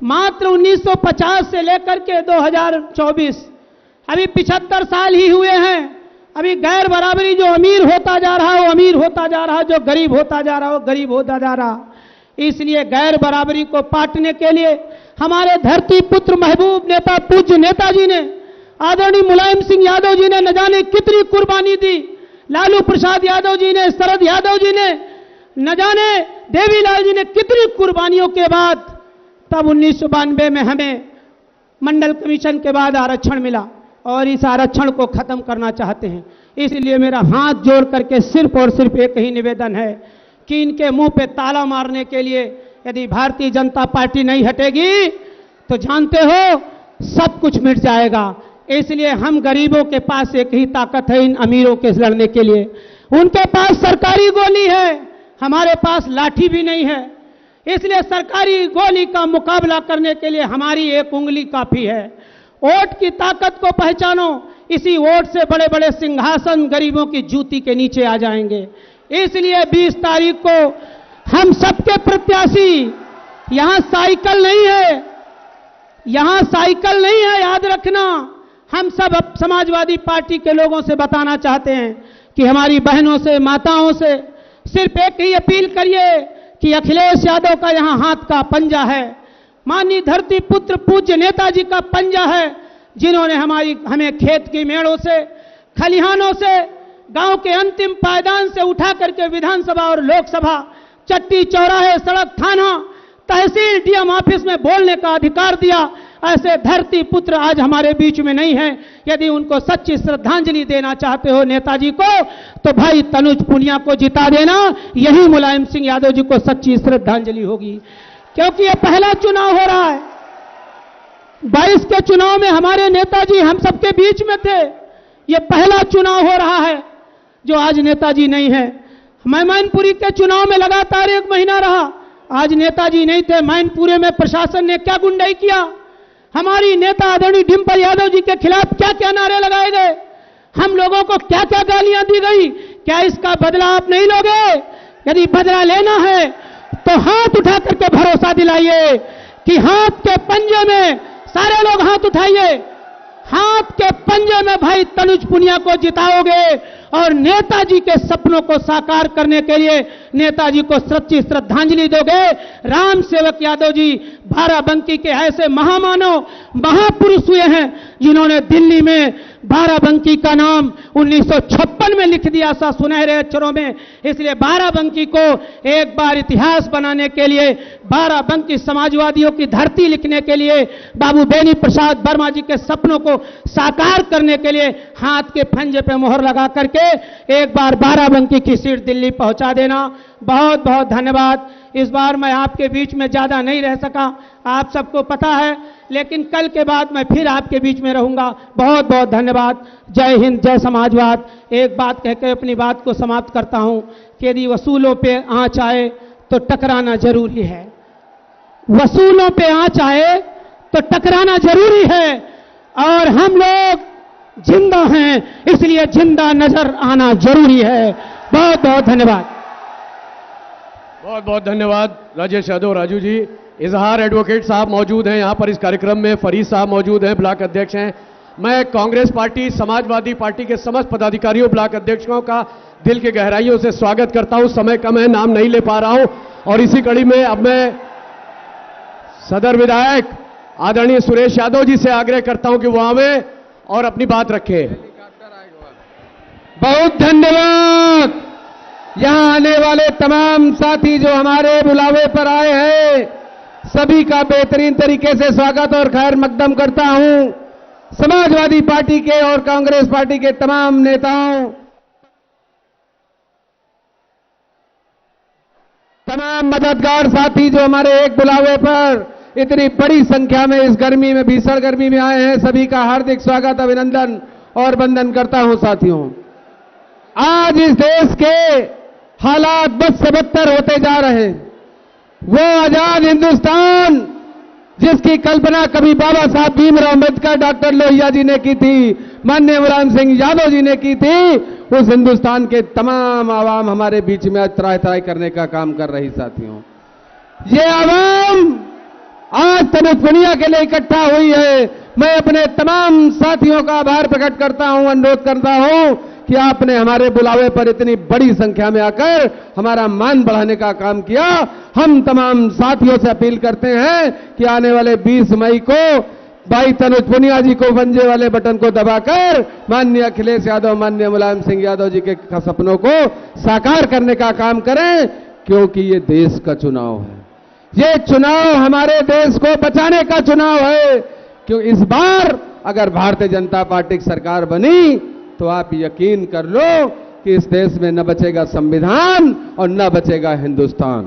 मात्र 1950 से लेकर के 2024 अभी 75 साल ही हुए हैं। अभी गैर बराबरी, जो अमीर होता जा रहा है वो अमीर होता जा रहा है, जो गरीब होता जा रहा है वो गरीब होता जा रहा। इसलिए गैर बराबरी को पाटने के लिए हमारे धरती पुत्र महबूब नेता, पूज्य नेताजी ने, आदरणीय मुलायम सिंह यादव जी ने न जाने कितनी कुर्बानी दी। लालू प्रसाद यादव जी ने, शरद यादव जी ने, न जाने देवीलाल जी ने कितनी कुर्बानियों के बाद तब 1992 में हमें मंडल कमीशन के बाद आरक्षण मिला, और इस आरक्षण को खत्म करना चाहते हैं। इसलिए मेरा हाथ जोड़ करके सिर्फ और सिर्फ एक ही निवेदन है कि इनके मुंह पे ताला मारने के लिए यदि भारतीय जनता पार्टी नहीं हटेगी तो जानते हो सब कुछ मिट जाएगा। इसलिए हम गरीबों के पास एक ही ताकत है इन अमीरों के लड़ने के लिए। उनके पास सरकारी गोली है, हमारे पास लाठी भी नहीं है। इसलिए सरकारी गोली का मुकाबला करने के लिए हमारी एक उंगली काफी है। वोट की ताकत को पहचानो, इसी वोट से बड़े बड़े सिंहासन गरीबों की जूती के नीचे आ जाएंगे। इसलिए 20 तारीख को हम सबके प्रत्याशी, यहां साइकिल नहीं है, यहां साइकिल नहीं है, याद रखना। हम सब समाजवादी पार्टी के लोगों से बताना चाहते हैं कि हमारी बहनों से, माताओं से सिर्फ एक ही अपील करिए कि अखिलेश यादव का यहां हाथ का पंजा है, माननीय धरती पुत्र पूज्य नेताजी का पंजा है, जिन्होंने हमें खेत की मेड़ों से, खलिहानों से, गांव के अंतिम पायदान से उठा करके विधानसभा और लोकसभा, चट्टी चौराहे, सड़क, थाना, तहसील, डीएम ऑफिस में बोलने का अधिकार दिया। ऐसे धरती पुत्र आज हमारे बीच में नहीं है। यदि उनको सच्ची श्रद्धांजलि देना चाहते हो नेताजी को, तो भाई तनुज पुनिया को जिता देना, यही मुलायम सिंह यादव जी को सच्ची श्रद्धांजलि होगी। क्योंकि ये पहला चुनाव हो रहा है। 22 के चुनाव में हमारे नेताजी हम सबके बीच में थे। ये पहला चुनाव हो रहा है जो आज नेताजी नहीं है। मैं मैनपुरी के चुनाव में लगातार 1 महीना रहा, आज नेताजी नहीं थे। मैनपुरी में प्रशासन ने क्या गुंडाई किया, हमारी नेता आदरणीय डिम्पल यादव जी के खिलाफ क्या क्या नारे लगाए गए, हम लोगों को क्या क्या गालियां दी गई। क्या इसका बदला आप नहीं लोगे? यदि बदला लेना है तो हाथ उठा करके भरोसा दिलाइए कि हाथ के पंजे में, सारे लोग हाथ उठाइए, हाथ के पंजे में भाई तनुज पुनिया को जिताओगे और नेताजी के सपनों को साकार करने के लिए नेताजी को सच्ची श्रद्धांजलि दोगे। राम सेवक यादव जी बाराबंकी के ऐसे महामानव महापुरुष हुए हैं जिन्होंने दिल्ली में बाराबंकी का नाम 1956 में लिख दिया था सुनहरे अक्षरों में। इसलिए बाराबंकी को एक बार इतिहास बनाने के लिए, बाराबंकी समाजवादियों की धरती लिखने के लिए, बाबू बेनी प्रसाद वर्मा जी के सपनों को साकार करने के लिए हाथ के पंजे पे मोहर लगा करके एक बार बाराबंकी की सीट दिल्ली पहुंचा देना। बहुत बहुत धन्यवाद। इस बार मैं आपके बीच में ज्यादा नहीं रह सका, आप सबको पता है, लेकिन कल के बाद मैं फिर आपके बीच में रहूंगा। बहुत बहुत धन्यवाद। जय हिंद, जय समाजवाद। एक बात कहकर अपनी बात को समाप्त करता हूं कि यदि वसूलों पे आंच आए तो टकराना जरूरी है। वसूलों पे आंच आए तो टकराना जरूरी है और हम लोग जिंदा हैं, इसलिए जिंदा नजर आना जरूरी है। बहुत बहुत धन्यवाद। बहुत बहुत धन्यवाद राजेश यादव राजू जी। इजहार एडवोकेट साहब मौजूद हैं यहाँ पर इस कार्यक्रम में, फरीद साहब मौजूद हैं, ब्लॉक अध्यक्ष हैं। मैं कांग्रेस पार्टी, समाजवादी पार्टी के समस्त पदाधिकारियों, ब्लॉक अध्यक्षों का दिल के गहराइयों से स्वागत करता हूं। समय कम है, नाम नहीं ले पा रहा हूं और इसी कड़ी में अब मैं सदर विधायक आदरणीय सुरेश यादव जी से आग्रह करता हूं कि वो आवे और अपनी बात रखें। बहुत धन्यवाद। यहां आने वाले तमाम साथी जो हमारे बुलावे पर आए हैं, सभी का बेहतरीन तरीके से स्वागत और खैर मकदम करता हूं। समाजवादी पार्टी के और कांग्रेस पार्टी के तमाम नेताओं, तमाम मददगार साथी जो हमारे एक बुलावे पर इतनी बड़ी संख्या में इस गर्मी में, भीषण गर्मी में आए हैं, सभी का हार्दिक स्वागत, अभिनंदन और वंदन करता हूं। साथियों, आज इस देश के हालात बद से बदतर होते जा रहे हैं। वो आजाद हिंदुस्तान जिसकी कल्पना कभी बाबा साहब भीमराव अम्बेडकर, डॉक्टर लोहिया जी ने की थी, माननीय मुलायम सिंह यादव जी ने की थी, उस हिंदुस्तान के तमाम आवाम हमारे बीच में त्राय त्राय करने का काम कर रही। साथियों, ये आवाम आज तनुज पुनिया के लिए इकट्ठा हुई है। मैं अपने तमाम साथियों का आभार प्रकट करता हूं, अनुरोध करता हूं कि आपने हमारे बुलावे पर इतनी बड़ी संख्या में आकर हमारा मान बढ़ाने का काम किया। हम तमाम साथियों से अपील करते हैं कि आने वाले 20 मई को भाई तनुज पुनिया जी को पंजे वाले बटन को दबाकर माननीय अखिलेश यादव, माननीय मुलायम सिंह यादव जी के सपनों को साकार करने का काम करें, क्योंकि ये देश का चुनाव है। ये चुनाव हमारे देश को बचाने का चुनाव है। क्यों इस बार अगर भारतीय जनता पार्टी की सरकार बनी तो आप यकीन कर लो कि इस देश में न बचेगा संविधान और न बचेगा हिंदुस्तान।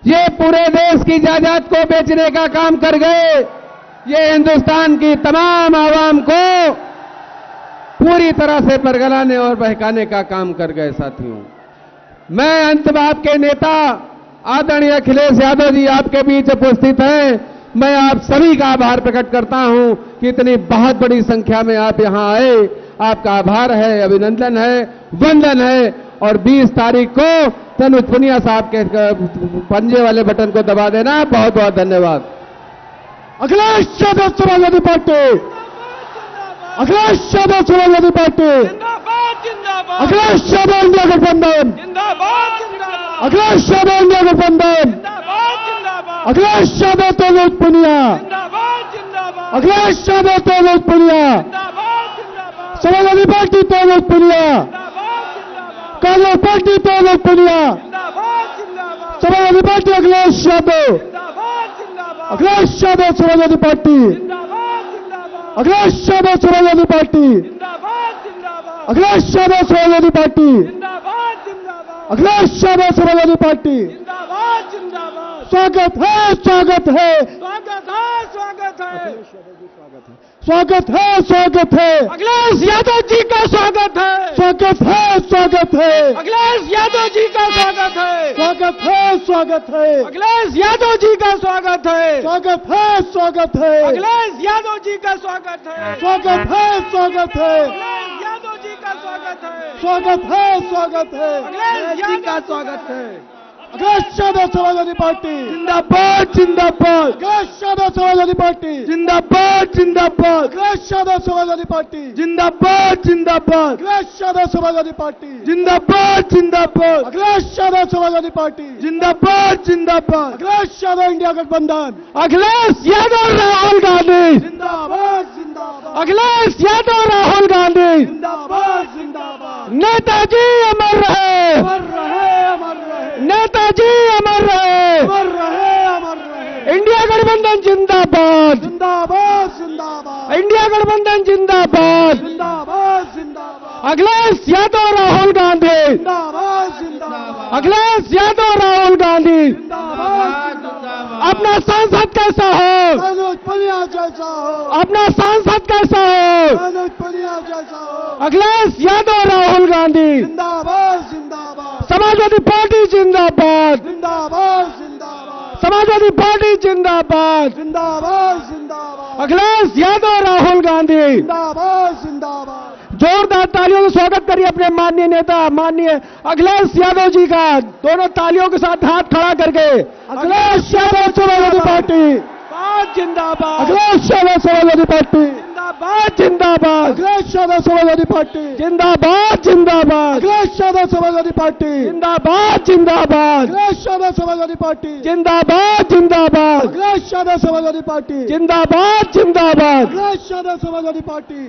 ये पूरे देश की जायदाद को बेचने का काम कर गए। ये हिंदुस्तान की तमाम आवाम को पूरी तरह से बरगलाने और बहकाने का काम कर गए। साथियों, मैं अंत में आपके नेता आदरणीय अखिलेश यादव जी आपके बीच उपस्थित हैं। मैं आप सभी का आभार प्रकट करता हूं कि इतनी बहुत बड़ी संख्या में आप यहां आए। आपका आभार है, अभिनंदन है, वंदन है। और 20 तारीख को तनुज पुनिया साहब के पंजे वाले बटन को दबा देना। बहुत बहुत धन्यवाद। Akhilesh Yadav Samajwadi party, Akhilesh Yadav Samajwadi party, Akhilesh Yadav India गठबंधन, अखिलेश यादव इंडिया गठबंधन, Akhilesh Yadav Tanuj Punia, Akhilesh Yadav Tanuj Punia, Samajwadi party Tanuj Punia, Congress party Tanuj Punia, Samajwadi party Akhilesh Yadav, Akhilesh Yadav Samajwadi party. Akhilesh Yadav Samajwadi party, Akhilesh Yadav Samajwadi party, Akhilesh Yadav Samajwadi party. स्वागत है, स्वागत है, स्वागत है, स्वागत है, अखिलेश यादव जी का स्वागत है, स्वागत है, स्वागत है, अखिलेश यादव जी का स्वागत है, स्वागत है, स्वागत है, अखिलेश यादव जी का स्वागत है, स्वागत है, स्वागत है, अखिलेश यादव जी का स्वागत है, स्वागत है, स्वागत है, अखिलेश यादव जी का स्वागत है, स्वागत है, स्वागत है, अखिलेश जी का स्वागत है। अखिलेश यादव समाजवादी पार्टी जिंदाबाद, जिंदाबाद, अखिलेश यादव समाजवादी पार्टी जिंदाबाद, जिंदाबाद, अखिलेश यादव समाजवादी पार्टी जिंदाबाद, जिंदाबाद, अखिलेश यादव समाजवादी पार्टी जिंदाबाद, जिंदाबाद, अखिलेश यादव समाजवादी पार्टी जिंदाबाद, जिंदाबाद, अखिलेश यादव इंडिया गठबंधन, अखिलेश यादव राहुल गांधी, जिंदाबाद, जिंदाबाद, अखिलेश यादव राहुल गांधी, जिंदाबाद, जिंदाबाद, नेताजी अमर रहे, अमर रहे, अमर रहे, नेताजी अमर रहे, अमर रहे, अमर रहे, इंडिया गठबंधन जिंदाबाद, जिंदाबाद, जिंदाबाद, इंडिया गठबंधन जिंदाबाद, जिंदाबाद, जिंदाबाद, अखिलेश यादव राहुल गांधी, जिंदाबाद, जिंदाबाद, अखिलेश यादव राहुल गांधी। जिंदाबाद, जिंदाबाद, अपना सांसद कैसा हो, मनोज परिया जैसा हो, अपना सांसद कैसा हो, मनोज परिया जैसा हो, अखिलेश यादव राहुल गांधी, जिंदाबाद, जिंदाबाद, समाजवादी पार्टी जिंदाबाद, जिंदाबाद, जिंदाबाद, समाजवादी पार्टी जिंदाबाद, जिंदाबाद, जिंदाबाद, अखिलेश यादव राहुल गांधी। जिंदाबाद, जिंदाबाद, जोरदार तालियों से स्वागत करिए अपने माननीय नेता माननीय अखिलेश यादव जी का। दोनों तालियों के साथ हाथ खड़ा करके अखिलेश यादव समाजवादी पार्टी, जिंदाबाद, अखिलेश यादव समाजवादी पार्टी, जिंदाबाद, जिंदाबाद, अखिलेश यादव समाजवादी पार्टी, जिंदाबाद, जिंदाबाद, अखिलेश यादव समाजवादी पार्टी, जिंदाबाद, जिंदाबाद, अखिलेश यादव समाजवादी पार्टी, जिंदाबाद, जिंदाबाद, अखिलेश यादव समाजवादी पार्टी, जिंदाबाद, जिंदाबाद, अखिलेश यादव समाजवादी पार्टी,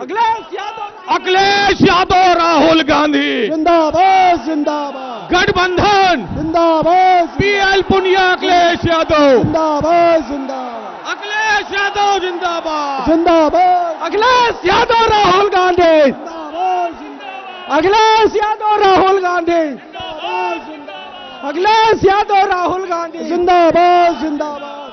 अखिलेश यादव राहुल गांधी, जिंदाबाद, जिंदाबाद, गठबंधन, जिंदाबाद, पीएल पुनिया, अखिलेश यादव, जिंदाबाद, जिंदाबाद, अखिलेश यादव जिंदाबाद, जिंदाबाद, अखिलेश यादव राहुल गांधी, जिंदाबाद, जिंदाबाद, अखिलेश यादव राहुल गांधी, जिंदाबाद, अखिलेश यादव राहुल गांधी, जिंदाबाद, जिंदाबाद,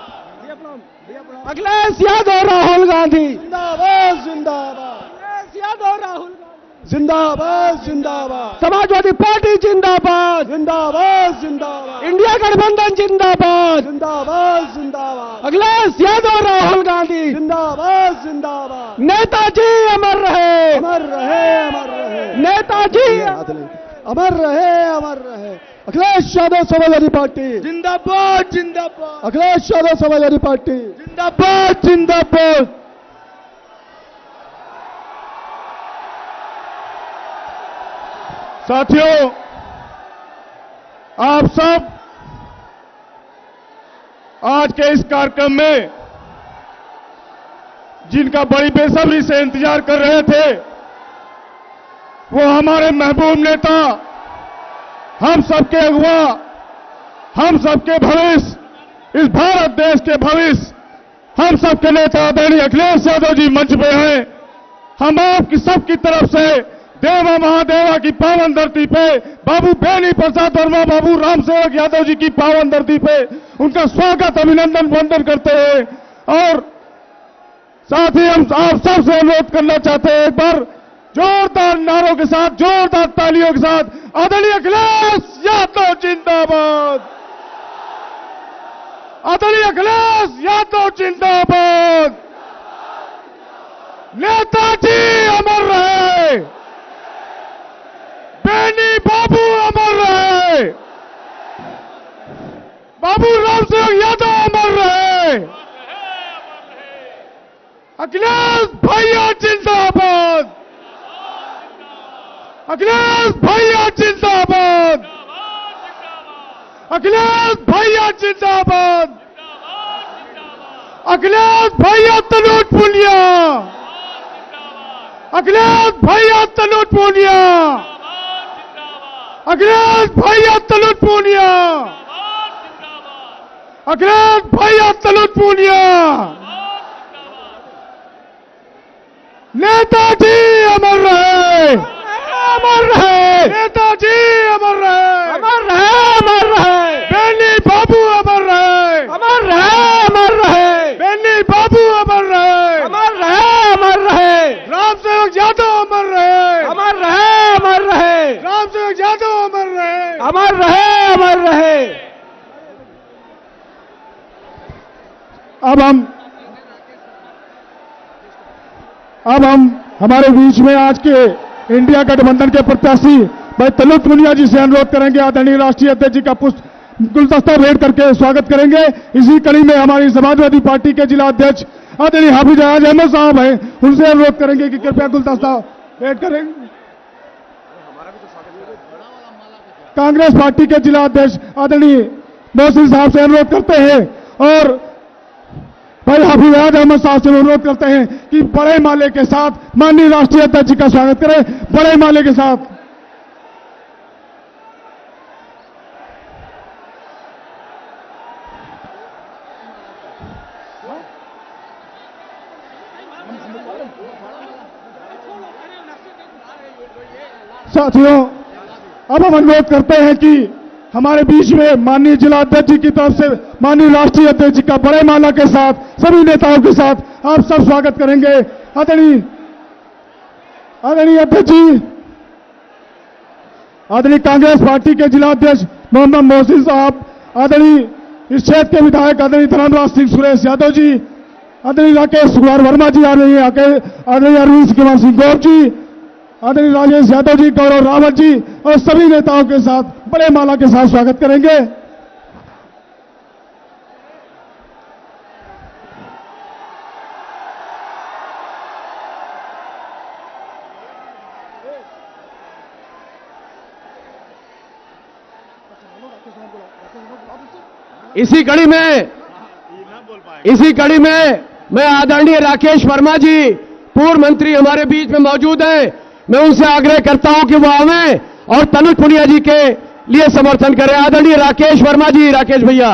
अखिलेश यादव राहुल गांधी, जिंदाबाद, जिंदाबाद, अखिलेश यादव राहुल गांधी। जिंदाबाद, जिंदाबाद, समाजवादी पार्टी जिंदाबाद, जिंदाबाद, जिंदाबाद, इंडिया गठबंधन जिंदाबाद, जिंदाबाद, जिंदाबाद, अखिलेश यादव राहुल गांधी। जिंदाबाद, जिंदाबाद, नेताजी अमर रहे, अमर रहे, अमर रहे, नेताजी अमर रहे, अमर रहे, अखिलेश यादव समाजवादी पार्टी, जिंदाबाद, जिंदाबाद, अखिलेश यादव समाजवादी पार्टी, जिंदाबाद, जिंदाबाद। साथियों, आप सब आज के इस कार्यक्रम में जिनका बड़ी बेसब्री से इंतजार कर रहे थे, वो हमारे महबूब नेता, हम सबके अगुवा, हम सबके भविष्य, इस भारत देश के भविष्य, हम सबके नेता आदरणीय अखिलेश यादव जी मंच पे हैं। हम आपकी सबकी तरफ से देवा महादेवा की पावन धरती पे बाबू बेनी प्रसाद वर्मा, बाबू राम सेवक यादव जी की पावन धरती पे उनका स्वागत, अभिनंदन, वंदन करते हैं। और साथ ही हम आप सबसे अनुरोध करना चाहते हैं, एक बार जोरदार नारों के साथ, जोरदार तालियों के साथ, आदरणीय अखिलेश यादव जिंदाबाद, आदरणीय अखिलेश यादव जिंदाबाद, नेताजी अमर रहे, बेनी बाबू अमर रहे, बाबू राम सेवक यादव अमर रहे, अखिलेश भैया जिंदाबाद, अखिलेश भैया जिंदाबाद, अखिलेश भैया जिंदाबाद, अखिलेश भैया तनुज पुनिया, अखिलेश भैया तनुज पुनिया, अखिलेश भैया तनुज पुनिया, अखिलेश भैया तनुज पुनिया। अमर रहे। अब हम हमारे बीच में आज के इंडिया गठबंधन के प्रत्याशी भाई तनुज पुनिया जी से अनुरोध करेंगे, आदरणीय राष्ट्रीय अध्यक्ष जी का पुष्प गुलदस्ता भेंट करके स्वागत करेंगे। इसी कड़ी में हमारी समाजवादी पार्टी के जिला अध्यक्ष आदरणीय हाफिज अहमद साहब हैं, उनसे अनुरोध करेंगे कि कृपया गुलदस्ता भेंट करें। कांग्रेस पार्टी के जिला अध्यक्ष आदरणीय मोहसिन साहब से अनुरोध करते हैं और भाई हाफिज अहमद साहब से अनुरोध करते हैं कि बड़े माले के साथ माननीय राष्ट्रीय अध्यक्ष जी का स्वागत करें, बड़े माले के साथ। साथियों, अब हम अनुरोध करते हैं कि हमारे बीच में माननीय जिला अध्यक्ष जी की तरफ से माननीय राष्ट्रीय अध्यक्ष जी का बड़े माला के साथ सभी नेताओं के साथ आप सब स्वागत करेंगे। आदरणीय अध्यक्ष जी, आदरणीय कांग्रेस पार्टी के जिला अध्यक्ष मोहम्मद मोहसिन साहब, आदरणीय इस क्षेत्र के विधायक आदरणीय धर्मराज सिंह सुरेश यादव जी, आदरणीय राकेश कुमार वर्मा जी, आदरणीय अरविंद कुमार सिंह गौर जी, आदरणीय राजेश यादव जी, गौरव रावत जी और सभी नेताओं के साथ बड़े माला के साथ स्वागत करेंगे। इसी कड़ी में मैं आदरणीय राकेश वर्मा जी, पूर्व मंत्री हमारे बीच में मौजूद हैं, मैं उनसे आग्रह करता हूं कि वो आवें और तनुज पुनिया जी के लिए समर्थन करें। आदरणीय राकेश वर्मा जी, राकेश भैया।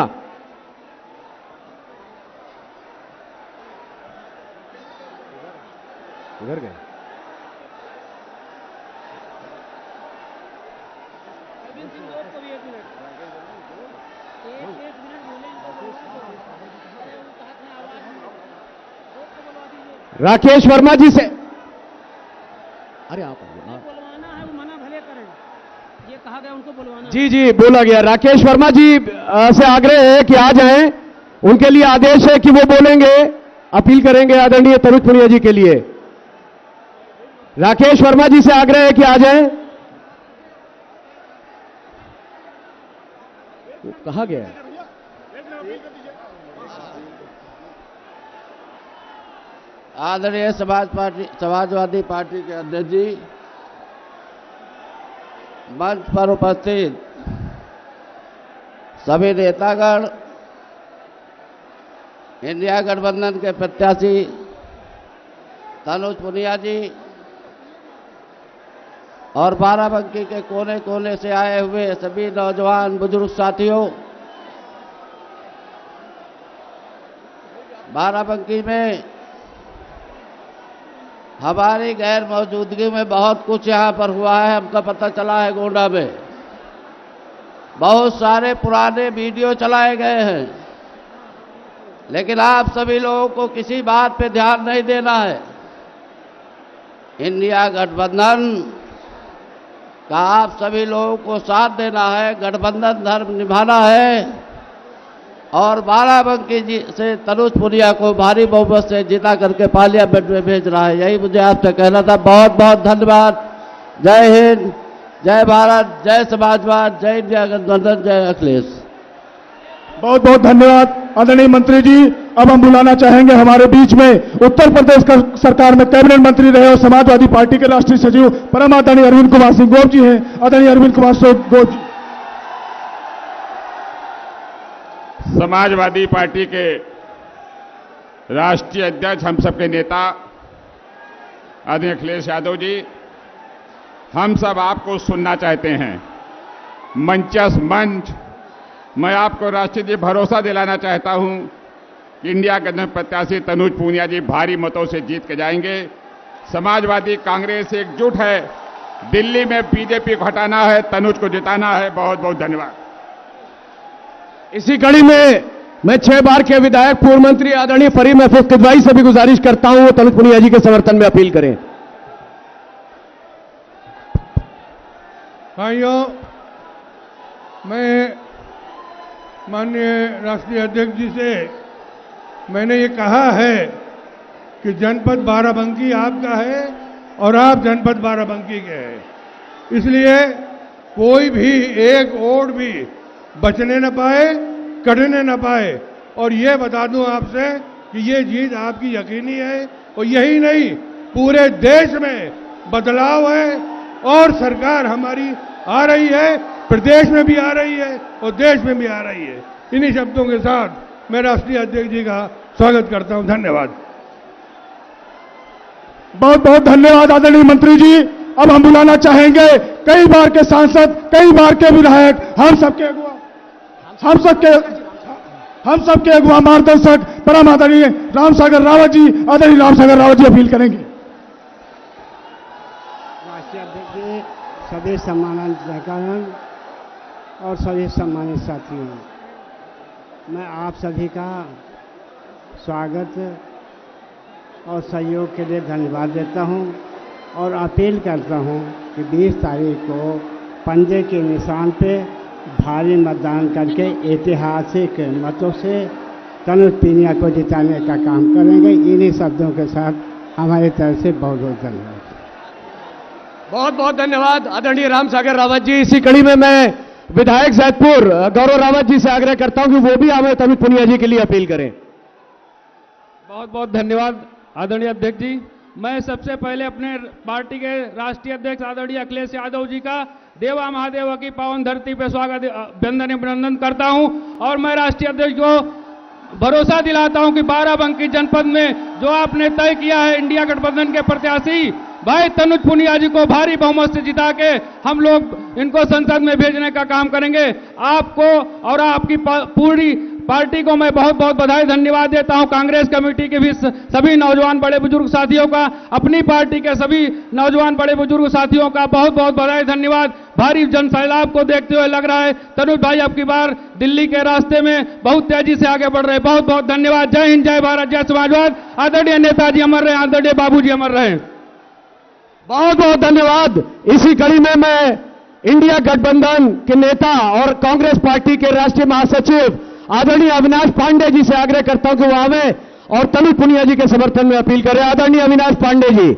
इधर गए। राकेश वर्मा जी से, अरे आप बुलवाना है, वो मना भले करें, ये कहा गया उनको बुलवाना। जी बोला गया। राकेश वर्मा जी से आग्रह है कि आ जाएं, उनके लिए आदेश है कि वो बोलेंगे, अपील करेंगे आदरणीय तनुज पुनिया जी के लिए। राकेश वर्मा जी से आग्रह है कि आ जाएं। कहा गया है? आदरणीय समाजवादी पार्टी के अध्यक्ष जी, मंच पर उपस्थित सभी नेतागण, इंडिया गठबंधन के प्रत्याशी तनुज पुनिया जी और बाराबंकी के कोने कोने से आए हुए सभी नौजवान बुजुर्ग साथियों, बाराबंकी में हमारी गैर मौजूदगी में बहुत कुछ यहाँ पर हुआ है, हमको पता चला है। गोंडा में बहुत सारे पुराने वीडियो चलाए गए हैं, लेकिन आप सभी लोगों को किसी बात पे ध्यान नहीं देना है। इंडिया गठबंधन का आप सभी लोगों को साथ देना है, गठबंधन धर्म निभाना है और बाराबंकी जी से तनुज पुनिया को भारी बहुमत से जिता करके पार्लियामेंट में भेज रहा है। यही मुझे आपसे कहना था। बहुत बहुत धन्यवाद। जय हिंद, जय भारत, जय समाजवाद, जय इंडिया गठबंधन, जय अखिलेश। बहुत बहुत धन्यवाद आदरणीय मंत्री जी। अब हम बुलाना चाहेंगे हमारे बीच में उत्तर प्रदेश सरकार में कैबिनेट मंत्री रहे और समाजवादी पार्टी के राष्ट्रीय सचिव परम आदरणीय अरविंद कुमार सिंह गौर जी हैं। आदरणीय अरविंद कुमार सिंह गौर जी। समाजवादी पार्टी के राष्ट्रीय अध्यक्ष, हम सबके नेता आदरणीय अखिलेश यादव जी, हम सब आपको सुनना चाहते हैं। मंच मैं आपको राष्ट्रीय जी भरोसा दिलाना चाहता हूं कि इंडिया गठबंधन प्रत्याशी तनुज पुनिया जी भारी मतों से जीत के जाएंगे। समाजवादी कांग्रेस एकजुट है, दिल्ली में बीजेपी को हटाना है, तनुज को जिताना है। बहुत बहुत धन्यवाद। इसी कड़ी में मैं 6 बार के विधायक पूर्व मंत्री आदरणीय फरीद महफूज किदवाई से भी गुजारिश करता हूं वो तनुज पुनिया जी के समर्थन में अपील करें। भाइयों, मैं माननीय राष्ट्रीय अध्यक्ष जी से मैंने ये कहा है कि जनपद बाराबंकी आपका है और आप जनपद बाराबंकी के हैं, इसलिए कोई भी एक वोट भी बचने न पाए, कटने न पाए। और ये बता दूं आपसे कि ये जीत आपकी यकीनी है, और यही नहीं पूरे देश में बदलाव है और सरकार हमारी आ रही है, प्रदेश में भी आ रही है और देश में भी आ रही है। इन्हीं शब्दों के साथ मैं राष्ट्रीय अध्यक्ष जी का स्वागत करता हूं। धन्यवाद। बहुत बहुत धन्यवाद आदरणीय मंत्री जी। अब हम बुलाना चाहेंगे कई बार के सांसद, कई बार के विधायक, हम सबके अगुआ मार्गदर्शक परम आदरणीय रामसागर रावत जी, आदरणीय रामसागर रावत जी अपील करेंगे। राष्ट्रीय अध्यक्ष जी, सभी सम्मानित और सभी सम्मानित साथियों, मैं आप सभी का स्वागत और सहयोग के लिए धन्यवाद देता हूं और अपील करता हूं कि 20 तारीख को पंजे के निशान पे भारी मतदान करके ऐतिहासिक मतों से तनुज पुनिया को जिताने का काम करेंगे। इन्हीं शब्दों के साथ हमारी तरफ से बहुत बहुत धन्यवाद। बहुत बहुत धन्यवाद आदरणीय रामसागर रावत जी। इसी कड़ी में मैं विधायक जैतपुर गौरव रावत जी से आग्रह करता हूं कि वो भी हमें तनुज पुनिया जी के लिए अपील करें। बहुत बहुत धन्यवाद आदरणीय अध्यक्ष जी। मैं सबसे पहले अपने पार्टी के राष्ट्रीय अध्यक्ष आदरणीय अखिलेश यादव जी का देवा महादेव की पावन धरती पर स्वागत अभिनंदन करता हूं और मैं राष्ट्रीय अध्यक्ष को भरोसा दिलाता हूं कि बाराबंकी जनपद में जो आपने तय किया है इंडिया गठबंधन के प्रत्याशी भाई तनुज पुनिया जी को भारी बहुमत से जिता के हम लोग इनको संसद में भेजने का काम करेंगे। आपको और आपकी पूरी पार्टी को मैं बहुत बहुत बधाई धन्यवाद देता हूं। कांग्रेस कमेटी के भी सभी नौजवान बड़े बुजुर्ग साथियों का, अपनी पार्टी के सभी नौजवान बड़े बुजुर्ग साथियों का बहुत बहुत बधाई धन्यवाद। भारी जन सैलाब को देखते हुए लग रहा है तनुज भाई अब की बार दिल्ली के रास्ते में बहुत तेजी से आगे बढ़ रहे हैं। बहुत बहुत धन्यवाद। जय हिंद, जय भारत, जय समाजवाद। आदरणीय नेताजी अमर रहे, आदरणीय बाबूजी अमर रहे। बहुत बहुत धन्यवाद। इसी कड़ी में मैं इंडिया गठबंधन के नेता और कांग्रेस पार्टी के राष्ट्रीय महासचिव आदरणीय अविनाश पांडे जी से आग्रह करता हूं कि वो आवे और तनुज पुनिया जी के समर्थन में अपील करें। आदरणीय अविनाश पांडे जी।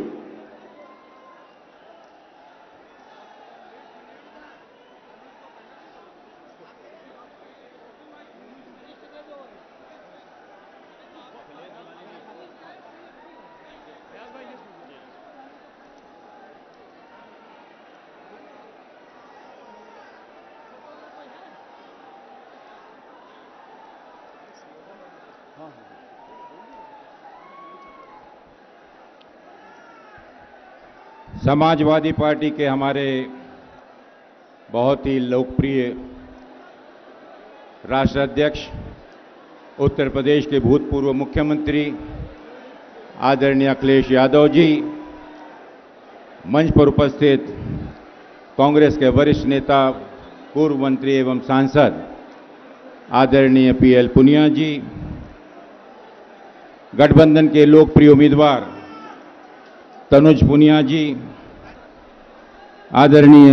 समाजवादी पार्टी के हमारे बहुत ही लोकप्रिय राष्ट्रीय अध्यक्ष, उत्तर प्रदेश के भूतपूर्व मुख्यमंत्री आदरणीय अखिलेश यादव जी, मंच पर उपस्थित कांग्रेस के वरिष्ठ नेता पूर्व मंत्री एवं सांसद आदरणीय पीएल पुनिया जी, गठबंधन के लोकप्रिय उम्मीदवार तनुज पुनिया जी, आदरणीय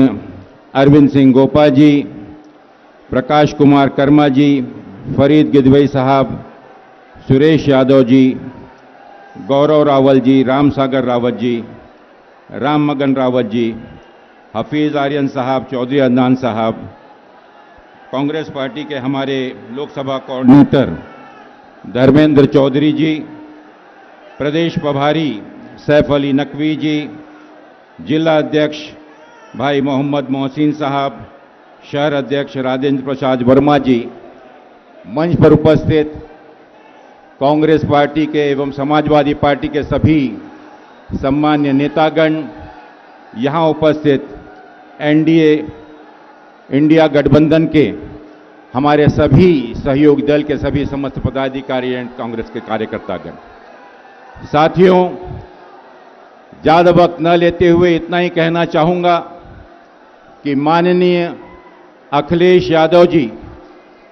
अरविंद सिंह गोपा जी, प्रकाश कुमार कर्मा जी, फरीद गिदवई साहब, सुरेश यादव जी, गौरव रावल जी, रामसागर रावत जी, राम मगन रावत जी, हफीज आर्यन साहब, चौधरी अदनान साहब, कांग्रेस पार्टी के हमारे लोकसभा कोऑर्डिनेटर धर्मेंद्र चौधरी जी, प्रदेश प्रभारी सैफ अली नकवी जी, जिला अध्यक्ष भाई मोहम्मद मोहसिन साहब, शहर अध्यक्ष राजेंद्र प्रसाद वर्मा जी, मंच पर उपस्थित कांग्रेस पार्टी के एवं समाजवादी पार्टी के सभी सम्मान्य नेतागण, यहाँ उपस्थित एनडीए इंडिया गठबंधन के हमारे सभी सहयोगी दल के सभी समस्त पदाधिकारी एवं कांग्रेस के कार्यकर्तागण, साथियों, ज़्यादा वक्त न लेते हुए इतना ही कहना चाहूँगा कि माननीय अखिलेश यादव जी,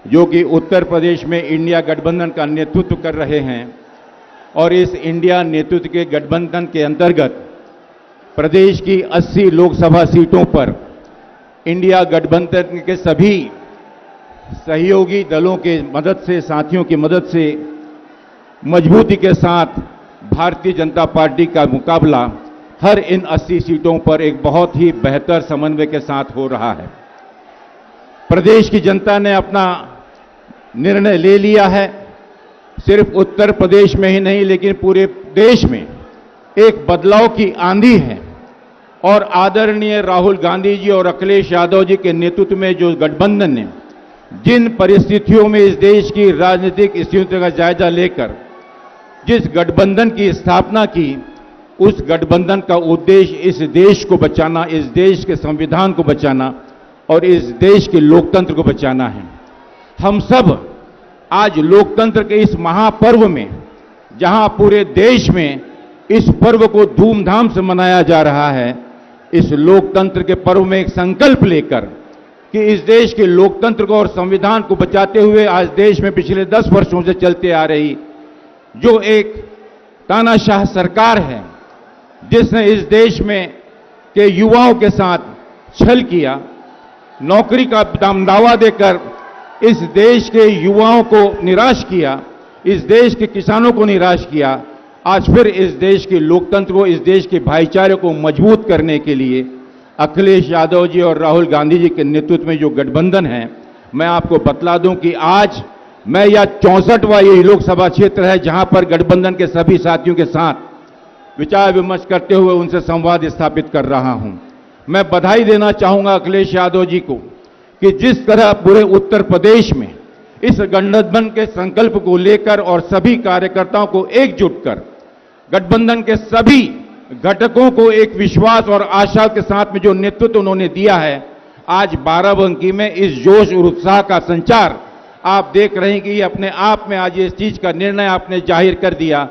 जो कि उत्तर प्रदेश में इंडिया गठबंधन का नेतृत्व कर रहे हैं और इस इंडिया नेतृत्व के गठबंधन के अंतर्गत प्रदेश की 80 लोकसभा सीटों पर इंडिया गठबंधन के सभी सहयोगी दलों के मदद से, साथियों की मदद से मजबूती के साथ भारतीय जनता पार्टी का मुकाबला हर इन 80 सीटों पर एक बहुत ही बेहतर समन्वय के साथ हो रहा है। प्रदेश की जनता ने अपना निर्णय ले लिया है। सिर्फ उत्तर प्रदेश में ही नहीं लेकिन पूरे देश में एक बदलाव की आंधी है और आदरणीय राहुल गांधी जी और अखिलेश यादव जी के नेतृत्व में जो गठबंधन ने जिन परिस्थितियों में इस देश की राजनीतिक स्थितियों का जायजा लेकर जिस गठबंधन की स्थापना की, उस गठबंधन का उद्देश्य इस देश को बचाना, इस देश के संविधान को बचाना और इस देश के लोकतंत्र को बचाना है। हम सब आज लोकतंत्र के इस महापर्व में, जहां पूरे देश में इस पर्व को धूमधाम से मनाया जा रहा है, इस लोकतंत्र के पर्व में एक संकल्प लेकर कि इस देश के लोकतंत्र को और संविधान को बचाते हुए आज देश में पिछले 10 वर्षों से चलते आ रही जो एक तानाशाह सरकार है, जिसने इस देश में के युवाओं के साथ छल किया, नौकरी का दावा देकर इस देश के युवाओं को निराश किया, इस देश के किसानों को निराश किया, आज फिर इस देश के लोकतंत्र को, इस देश के भाईचारे को मजबूत करने के लिए अखिलेश यादव जी और राहुल गांधी जी के नेतृत्व में जो गठबंधन है, मैं आपको बतला दूं कि आज मैं यह 64वां ये लोकसभा क्षेत्र है जहां पर गठबंधन के सभी साथियों के साथ विचार विमर्श करते हुए उनसे संवाद स्थापित कर रहा हूं। मैं बधाई देना चाहूंगा अखिलेश यादव जी को कि जिस तरह पूरे उत्तर प्रदेश में इस गठबंधन के संकल्प को लेकर और सभी कार्यकर्ताओं को एकजुट कर गठबंधन के सभी घटकों को एक विश्वास और आशा के साथ में जो नेतृत्व उन्होंने दिया है, आज बाराबंकी में इस जोश और उत्साह का संचार आप देख रहे हैं कि अपने आप में आज इस चीज का निर्णय आपने जाहिर कर दिया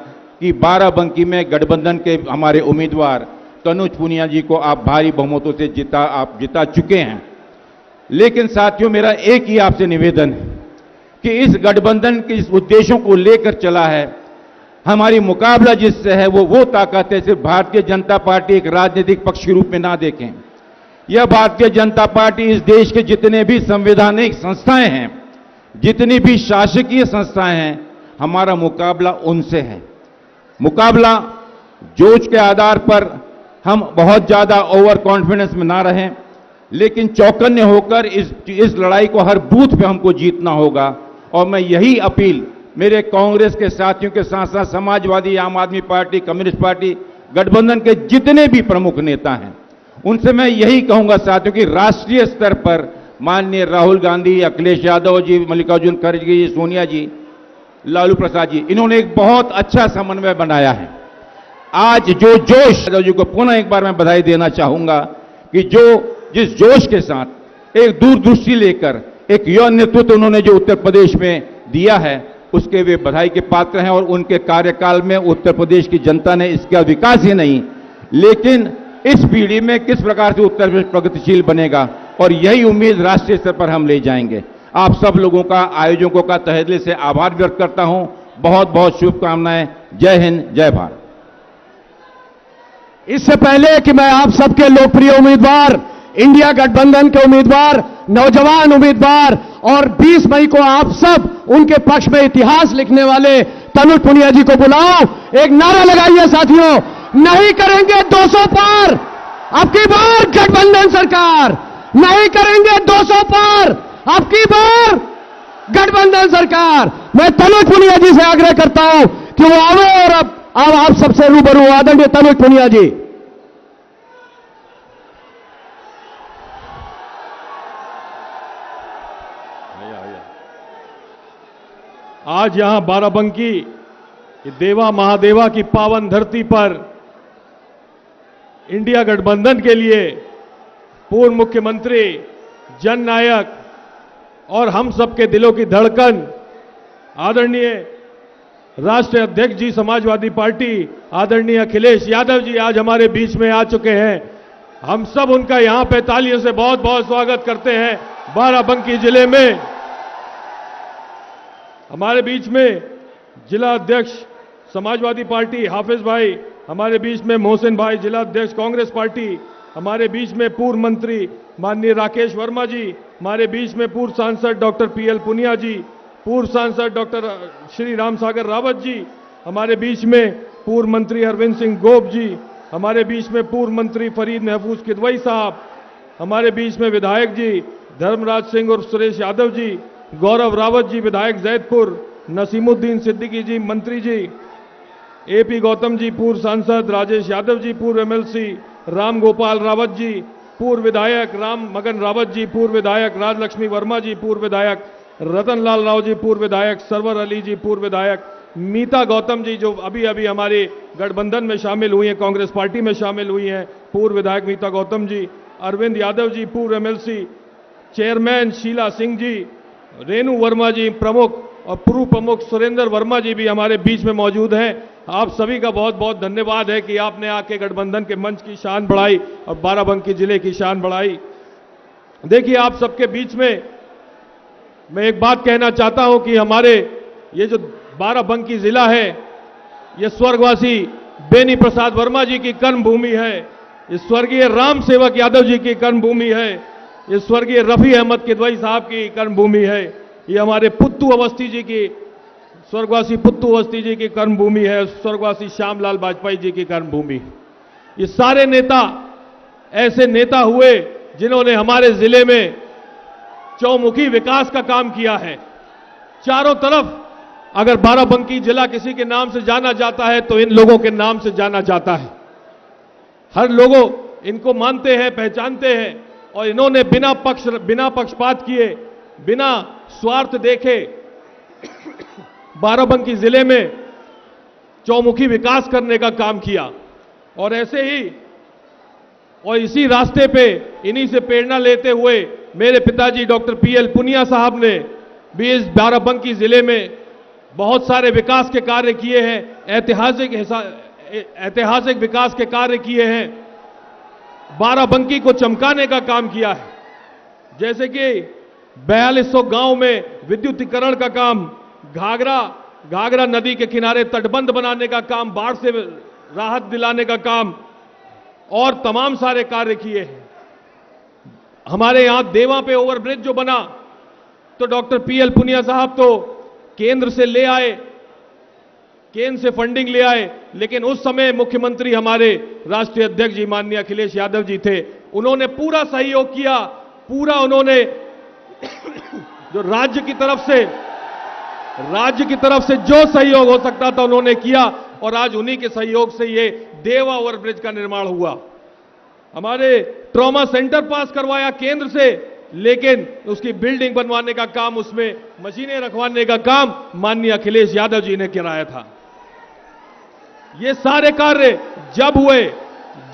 कि बाराबंकी में गठबंधन के हमारे उम्मीदवार तनुज पुनिया जी को आप भारी बहुमतों से जिता चुके हैं। लेकिन साथियों, मेरा एक ही आपसे निवेदन है कि इस गठबंधन के इस उद्देश्यों को लेकर चला है, हमारी मुकाबला जिससे है वो ताकत है। सिर्फ भारतीय जनता पार्टी एक राजनीतिक पक्ष के रूप में ना देखें। यह भारतीय जनता पार्टी इस देश के जितने भी संवैधानिक संस्थाएं हैं, जितनी भी शासकीय संस्थाएं हैं, हमारा मुकाबला उनसे है। मुकाबला जोश के आधार पर हम बहुत ज्यादा ओवर कॉन्फिडेंस में ना रहें, लेकिन चौकन्ने होकर इस लड़ाई को हर बूथ पे हमको जीतना होगा। और मैं यही अपील मेरे कांग्रेस के साथियों के साथ साथ समाजवादी, आम आदमी पार्टी, कम्युनिस्ट पार्टी, गठबंधन के जितने भी प्रमुख नेता हैं, उनसे मैं यही कहूंगा साथियों कि राष्ट्रीय स्तर पर माननीय राहुल गांधी, अखिलेश यादव जी, मल्लिकार्जुन खड़गे जी, सोनिया जी, लालू प्रसाद जी, इन्होंने एक बहुत अच्छा समन्वय बनाया है। आज जो जोश, यादव जी को पुनः एक बार मैं बधाई देना चाहूंगा कि जिस जोश के साथ एक दूरदृष्टि लेकर एक युवा नेतृत्व उन्होंने जो उत्तर प्रदेश में दिया है, उसके वे बधाई के पात्र हैं। और उनके कार्यकाल में उत्तर प्रदेश की जनता ने इसका विकास ही नहीं, लेकिन इस पीढ़ी में किस प्रकार से उत्तर प्रदेश प्रगतिशील बनेगा, और यही उम्मीद राष्ट्रीय स्तर पर हम ले जाएंगे। आप सब लोगों का, आयोजकों का तहे दिल से आभार व्यक्त करता हूं। बहुत बहुत शुभकामनाएं। जय हिंद, जय भारत। इससे पहले कि मैं आप सबके लोकप्रिय उम्मीदवार, इंडिया गठबंधन के उम्मीदवार, नौजवान उम्मीदवार और 20 मई को आप सब उनके पक्ष में इतिहास लिखने वाले तनुज पुनिया जी को बुलाओ। एक नारा लगाइए साथियों, नहीं करेंगे 200 पार, अब की बार गठबंधन सरकार, नहीं करेंगे 200 पार, अब की बार गठबंधन सरकार। मैं तनुज पुनिया जी से आग्रह करता हूं कि वो आवे और अब आप सबसे रूबरू आदरणीय तनुज पुनिया जी। आज यहां बाराबंकी देवा महादेवा की पावन धरती पर इंडिया गठबंधन के लिए पूर्व मुख्यमंत्री, जननायक और हम सबके दिलों की धड़कन आदरणीय राष्ट्रीय अध्यक्ष जी समाजवादी पार्टी आदरणीय अखिलेश यादव जी आज हमारे बीच में आ चुके हैं। हम सब उनका यहां पे तालियों से बहुत बहुत स्वागत करते हैं। बाराबंकी जिले में हमारे बीच में जिला अध्यक्ष समाजवादी पार्टी हाफिज भाई, हमारे बीच में मोहसिन भाई जिला अध्यक्ष कांग्रेस पार्टी, हमारे बीच में पूर्व मंत्री माननीय राकेश वर्मा जी, हमारे बीच में पूर्व सांसद डॉक्टर पीएल पुनिया जी, पूर्व सांसद डॉक्टर श्री राम सागर रावत जी, हमारे बीच में पूर्व मंत्री अरविंद सिंह गोप जी, हमारे बीच में पूर्व मंत्री फरीद महफूज किदवई साहब, हमारे बीच में विधायक जी धर्मराज सिंह और सुरेश यादव जी, गौरव रावत जी विधायक जैदपुर, नसीमुद्दीन सिद्दीकी जी मंत्री जी, एपी गौतम जी पूर्व सांसद, राजेश यादव जी पूर्व एमएलसी, राम गोपाल रावत जी पूर्व विधायक, राम मगन रावत जी पूर्व विधायक, राजलक्ष्मी वर्मा जी पूर्व विधायक, रतनलाल राव जी पूर्व विधायक, सरवर अली जी पूर्व विधायक, मीता गौतम जी जो अभी अभी हमारे गठबंधन में शामिल हुई हैं, कांग्रेस पार्टी में शामिल हुई हैं, पूर्व विधायक मीता गौतम जी, अरविंद यादव जी पूर्व एमएलसी, चेयरमैन शीला सिंह जी, रेणु वर्मा जी प्रमुख और पूर्व प्रमुख सुरेंद्र वर्मा जी भी हमारे बीच में मौजूद हैं। आप सभी का बहुत बहुत धन्यवाद है कि आपने आके गठबंधन के मंच की शान बढ़ाई और बाराबंकी जिले की शान बढ़ाई। देखिए, आप सबके बीच में मैं एक बात कहना चाहता हूं कि हमारे ये जो बाराबंकी जिला है, ये स्वर्गवासी बेनी प्रसाद वर्मा जी की कर्म भूमि है, ये स्वर्गीय राम सेवक यादव जी की कर्म भूमि है, ये स्वर्गीय रफी अहमद किदवई साहब की कर्म भूमि है, ये हमारे पुत्तू अवस्थी जी की, स्वर्गवासी पुत्तू अवस्थी जी की कर्म भूमि है, स्वर्गवासी श्यामलाल वाजपेयी जी की कर्म भूमि। ये सारे नेता ऐसे नेता हुए जिन्होंने हमारे जिले में चौमुखी विकास का काम किया है। चारों तरफ अगर बाराबंकी जिला किसी के नाम से जाना जाता है तो इन लोगों के नाम से जाना जाता है। हर लोगों इनको मानते हैं, पहचानते हैं और इन्होंने बिना पक्षपात किए, बिना स्वार्थ देखे बाराबंकी जिले में चौमुखी विकास करने का काम किया। और ऐसे ही और इसी रास्ते पे इन्हीं से प्रेरणा लेते हुए मेरे पिताजी डॉक्टर पीएल पुनिया साहब ने भी इस बाराबंकी जिले में बहुत सारे विकास के कार्य किए हैं, ऐतिहासिक विकास के कार्य किए हैं, बाराबंकी को चमकाने का काम किया है। जैसे कि 4200 गांव में विद्युतीकरण का काम, घाघरा नदी के किनारे तटबंध बनाने का काम, बाढ़ से राहत दिलाने का काम और तमाम सारे कार्य किए हैं। हमारे यहां देवा पे ओवरब्रिज जो बना तो डॉक्टर पीएल पुनिया साहब तो केंद्र से ले आए, केंद्र से फंडिंग ले आए, लेकिन उस समय मुख्यमंत्री हमारे राष्ट्रीय अध्यक्ष जी माननीय अखिलेश यादव जी थे। उन्होंने पूरा सहयोग किया, पूरा उन्होंने जो राज्य की तरफ से जो सहयोग हो सकता था उन्होंने किया और आज उन्हीं के सहयोग से ये देवा ओवरब्रिज का निर्माण हुआ। हमारे ट्रॉमा सेंटर पास करवाया केंद्र से, लेकिन उसकी बिल्डिंग बनवाने का काम, उसमें मशीनें रखवाने का काम माननीय अखिलेश यादव जी ने कराया था। ये सारे कार्य जब हुए,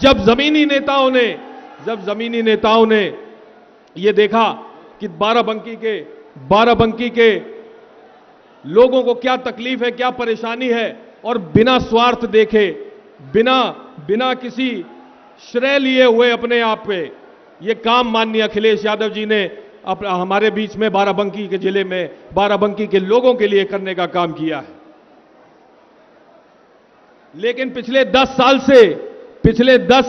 जब जमीनी नेताओं ने ये देखा कि बाराबंकी के लोगों को क्या तकलीफ है, क्या परेशानी है, और बिना स्वार्थ देखे, बिना किसी श्रेय लिए हुए अपने आप पे ये काम माननीय अखिलेश यादव जी ने हमारे बीच में बाराबंकी के जिले में बाराबंकी के लोगों के लिए करने का काम किया है। लेकिन पिछले 10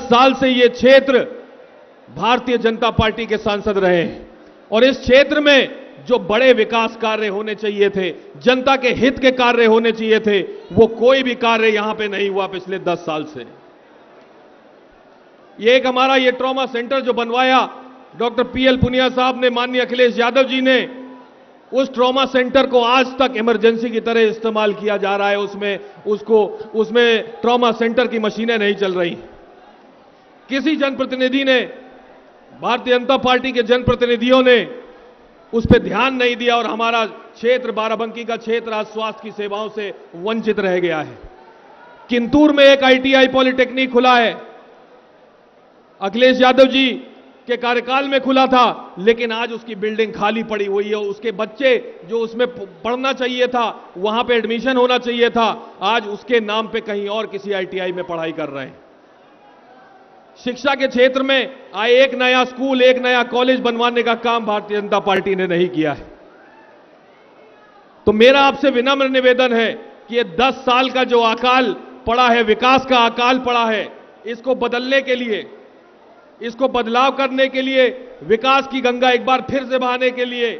साल से ये क्षेत्र भारतीय जनता पार्टी के सांसद रहे हैं और इस क्षेत्र में जो बड़े विकास कार्य होने चाहिए थे, जनता के हित के कार्य होने चाहिए थे, वो कोई भी कार्य यहां पे नहीं हुआ पिछले 10 साल से। ये एक हमारा ये ट्रॉमा सेंटर जो बनवाया डॉक्टर पीएल पुनिया साहब ने, माननीय अखिलेश यादव जी ने, उस ट्रॉमा सेंटर को आज तक इमरजेंसी की तरह इस्तेमाल किया जा रहा है। उसमें ट्रॉमा सेंटर की मशीनें नहीं चल रही। किसी जनप्रतिनिधि ने, भारतीय जनता पार्टी के जनप्रतिनिधियों ने उस पर ध्यान नहीं दिया और हमारा क्षेत्र, बाराबंकी का क्षेत्र आज स्वास्थ्य की सेवाओं से वंचित रह गया है। किंतूर में एक आईटीआई पॉलिटेक्निक खुला है, अखिलेश यादव जी के कार्यकाल में खुला था, लेकिन आज उसकी बिल्डिंग खाली पड़ी हुई है। उसके बच्चे जो उसमें पढ़ना चाहिए था, वहां पे एडमिशन होना चाहिए था, आज उसके नाम पे कहीं और किसी आईटीआई में पढ़ाई कर रहे हैं। शिक्षा के क्षेत्र में एक नया स्कूल, एक नया कॉलेज बनवाने का काम भारतीय जनता पार्टी ने नहीं किया है। तो मेरा आपसे विनम्र निवेदन है कि ये 10 साल का जो अकाल पड़ा है, विकास का अकाल पड़ा है, इसको बदलने के लिए इसको बदलाव करने के लिए, विकास की गंगा एक बार फिर से बहाने के लिए,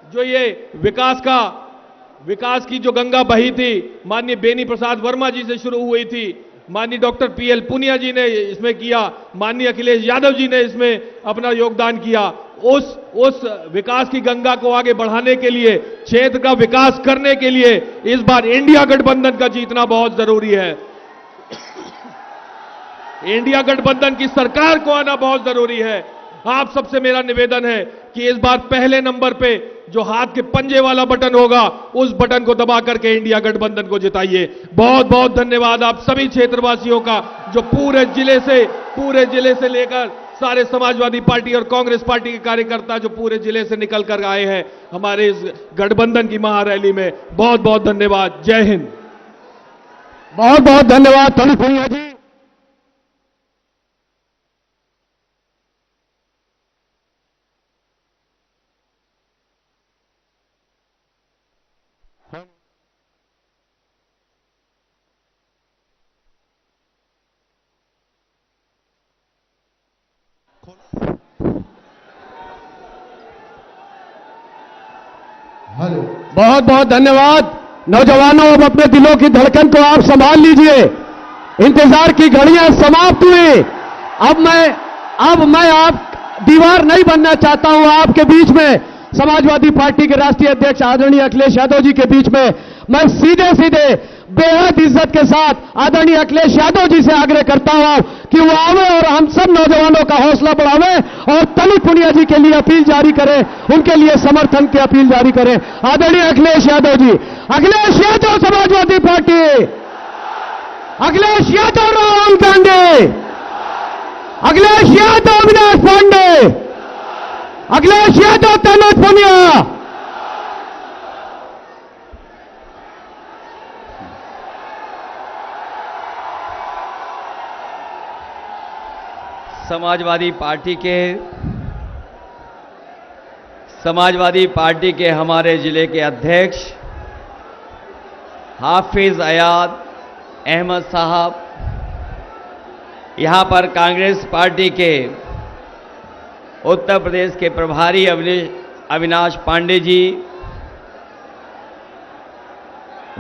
जो ये विकास की जो गंगा बही थी, माननीय बेनी प्रसाद वर्मा जी से शुरू हुई थी, माननीय डॉक्टर पीएल पुनिया जी ने इसमें किया, माननीय अखिलेश यादव जी ने इसमें अपना योगदान किया। उस विकास की गंगा को आगे बढ़ाने के लिए, क्षेत्र का विकास करने के लिए इस बार इंडिया गठबंधन का जीतना बहुत जरूरी है। इंडिया गठबंधन की सरकार को आना बहुत जरूरी है। आप सबसे मेरा निवेदन है कि इस बार पहले नंबर पे जो हाथ के पंजे वाला बटन होगा, उस बटन को दबा करके इंडिया गठबंधन को जिताइए। बहुत बहुत धन्यवाद आप सभी क्षेत्रवासियों का, जो पूरे जिले से लेकर सारे समाजवादी पार्टी और कांग्रेस पार्टी के कार्यकर्ता जो पूरे जिले से निकल कर आए हैं हमारे इस गठबंधन की महारैली में। बहुत बहुत धन्यवाद। जय हिंद। बहुत बहुत धन्यवाद तनुज पुनिया जी। बहुत बहुत धन्यवाद। नौजवानों, अब अपने दिलों की धड़कन को आप संभाल लीजिए। इंतजार की घड़ियां समाप्त हुई। अब मैं आप दीवार नहीं बनना चाहता हूं आपके बीच में। समाजवादी पार्टी के राष्ट्रीय अध्यक्ष आदरणीय अखिलेश यादव जी के बीच में मैं सीधे सीधे बेहद इज्जत के साथ आदरणीय अखिलेश यादव जी से आग्रह करता हूं कि वो आवे और हम सब नौजवानों का हौसला बढ़ावे और तनुज पुनिया जी के लिए अपील जारी करें, उनके लिए समर्थन की अपील जारी करें। आदरणीय अखिलेश यादव जी, अखिलेश यादव समाजवादी पार्टी, अखिलेश यादव राहुल गांधी, अखिलेश यादव अविनाश पांडे, अखिलेश यादव तनुज पुनिया। समाजवादी पार्टी के हमारे जिले के अध्यक्ष हाफिज अयाद अहमद साहब, यहां पर कांग्रेस पार्टी के उत्तर प्रदेश के प्रभारी अविनाश पांडे जी,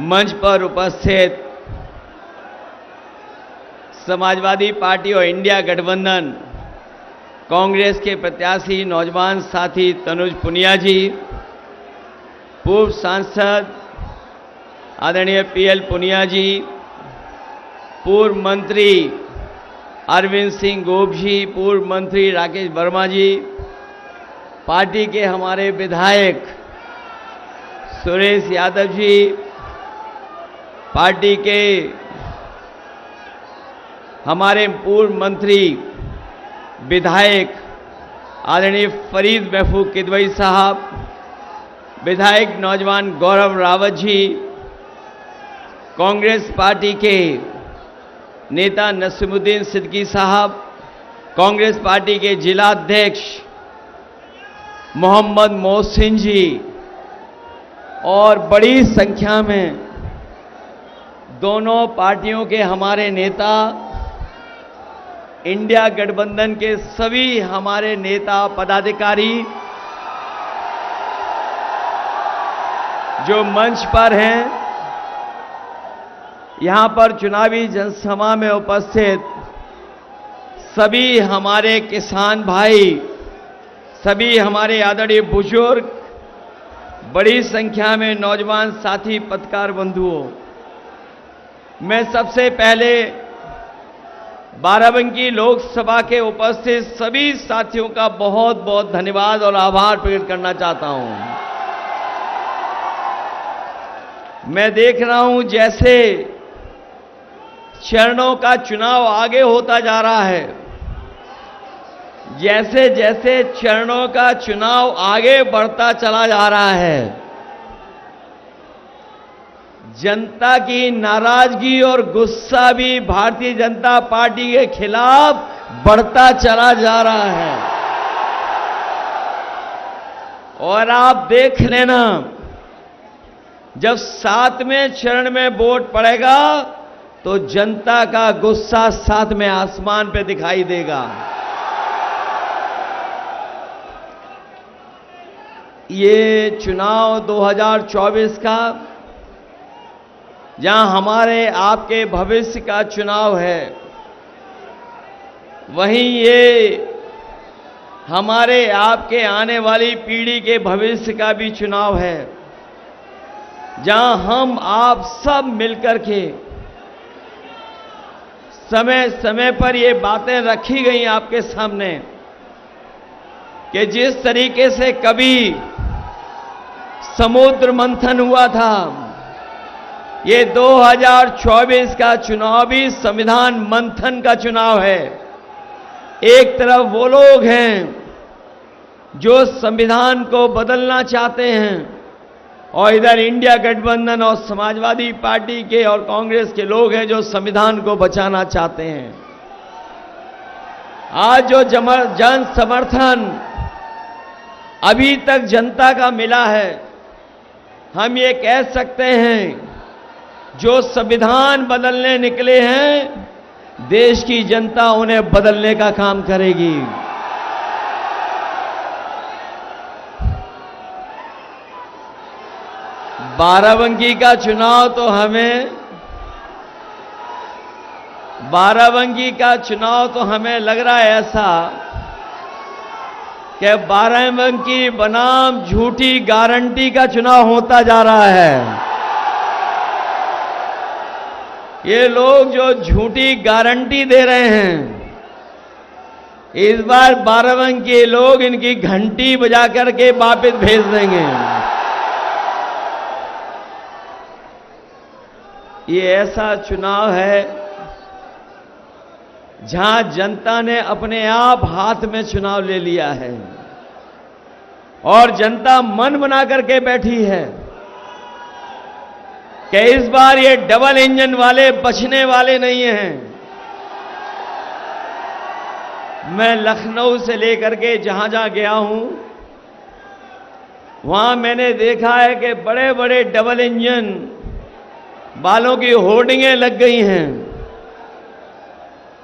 मंच पर उपस्थित समाजवादी पार्टी और इंडिया गठबंधन कांग्रेस के प्रत्याशी नौजवान साथी तनुज पुनिया जी, पूर्व सांसद आदरणीय पीएल पुनिया जी, पूर्व मंत्री अरविंद सिंह गोप जी, पूर्व मंत्री राकेश वर्मा जी, पार्टी के हमारे विधायक सुरेश यादव जी, पार्टी के हमारे पूर्व मंत्री विधायक आदरणीय फरीद महफूज किदवई साहब, विधायक नौजवान गौरव रावत जी, कांग्रेस पार्टी के नेता नसीमुद्दीन सिद्दीकी साहब, कांग्रेस पार्टी के जिला अध्यक्ष मोहम्मद मोहसिन जी और बड़ी संख्या में दोनों पार्टियों के हमारे नेता, इंडिया गठबंधन के सभी हमारे नेता पदाधिकारी जो मंच पर हैं, यहां पर चुनावी जनसभा में उपस्थित सभी हमारे किसान भाई, सभी हमारे आदरणीय बुजुर्ग, बड़ी संख्या में नौजवान साथी पत्रकार बंधुओं, मैं सबसे पहले बाराबंकी लोकसभा के उपस्थित सभी साथियों का बहुत बहुत धन्यवाद और आभार प्रकट करना चाहता हूं। मैं देख रहा हूं जैसे चरणों का चुनाव आगे होता जा रहा है, जैसे जैसे चरणों का चुनाव आगे बढ़ता चला जा रहा है, जनता की नाराजगी और गुस्सा भी भारतीय जनता पार्टी के खिलाफ बढ़ता चला जा रहा है। और आप देख लेना, जब 7वें चरण में वोट पड़ेगा तो जनता का गुस्सा 7वें आसमान पे दिखाई देगा। ये चुनाव 2024 का, जहां हमारे आपके भविष्य का चुनाव है, वहीं ये हमारे आपके आने वाली पीढ़ी के भविष्य का भी चुनाव है, जहां हम आप सब मिलकर के समय समय पर ये बातें रखी गई आपके सामने कि जिस तरीके से कभी समुद्र मंथन हुआ था, ये 2024 का चुनाव भी संविधान मंथन का चुनाव है। एक तरफ वो लोग हैं जो संविधान को बदलना चाहते हैं और इधर इंडिया गठबंधन और समाजवादी पार्टी के और कांग्रेस के लोग हैं जो संविधान को बचाना चाहते हैं। आज जो जन समर्थन अभी तक जनता का मिला है, हम ये कह सकते हैं जो संविधान बदलने निकले हैं, देश की जनता उन्हें बदलने का काम करेगी। बाराबंकी का चुनाव तो हमें लग रहा है ऐसा कि बाराबंकी बनाम झूठी गारंटी का चुनाव होता जा रहा है। ये लोग जो झूठी गारंटी दे रहे हैं, इस बार बाराबंकी के लोग इनकी घंटी बजा करके वापस भेज देंगे। ये ऐसा चुनाव है जहां जनता ने अपने आप हाथ में चुनाव ले लिया है और जनता मन बना करके बैठी है कि इस बार ये डबल इंजन वाले बचने वाले नहीं हैं। मैं लखनऊ से लेकर के जहां जहां गया हूं, वहां मैंने देखा है कि बड़े बड़े डबल इंजन वालों की होर्डिंगें लग गई हैं।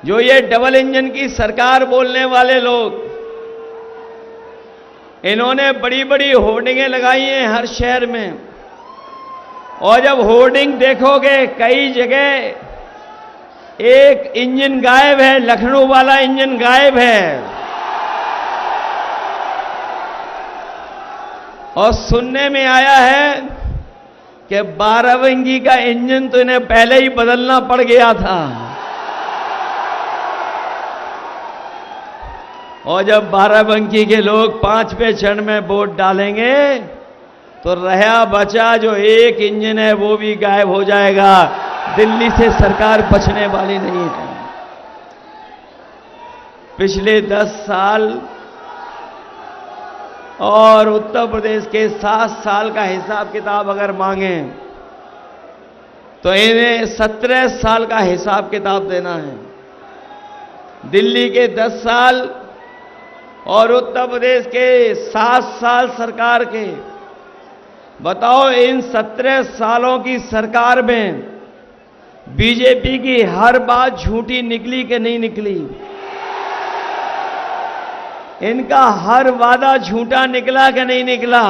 जो ये डबल इंजन की सरकार बोलने वाले लोग, इन्होंने बड़ी बड़ी होर्डिंगें लगाई हैं हर शहर में, और जब होर्डिंग देखोगे कई जगह एक इंजन गायब है, लखनऊ वाला इंजन गायब है। और सुनने में आया है कि बाराबंकी का इंजन तो इन्हें पहले ही बदलना पड़ गया था, और जब बाराबंकी के लोग 5वें चरण में वोट डालेंगे तो रहा बचा जो एक इंजन है वो भी गायब हो जाएगा। दिल्ली से सरकार बचने वाली नहीं है। पिछले 10 साल और उत्तर प्रदेश के 7 साल का हिसाब किताब अगर मांगे तो इन्हें 17 साल का हिसाब किताब देना है। दिल्ली के 10 साल और उत्तर प्रदेश के 7 साल सरकार के, बताओ इन 17 सालों की सरकार में बीजेपी की हर बात झूठी निकली कि नहीं निकली? इनका हर वादा झूठा निकला कि नहीं निकला?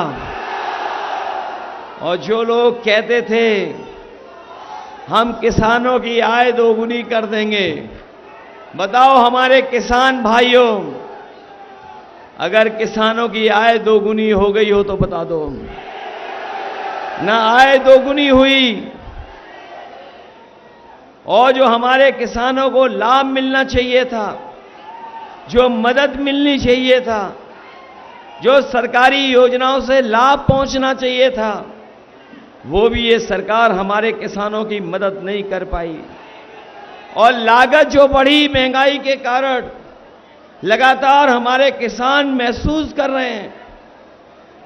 और जो लोग कहते थे हम किसानों की आय दोगुनी कर देंगे, बताओ हमारे किसान भाइयों, अगर किसानों की आय दोगुनी हो गई हो तो बता दो। ना आय दोगुनी हुई, और जो हमारे किसानों को लाभ मिलना चाहिए था, जो मदद मिलनी चाहिए था, जो सरकारी योजनाओं से लाभ पहुंचना चाहिए था, वो भी ये सरकार हमारे किसानों की मदद नहीं कर पाई। और लागत जो बढ़ी महंगाई के कारण, लगातार हमारे किसान महसूस कर रहे हैं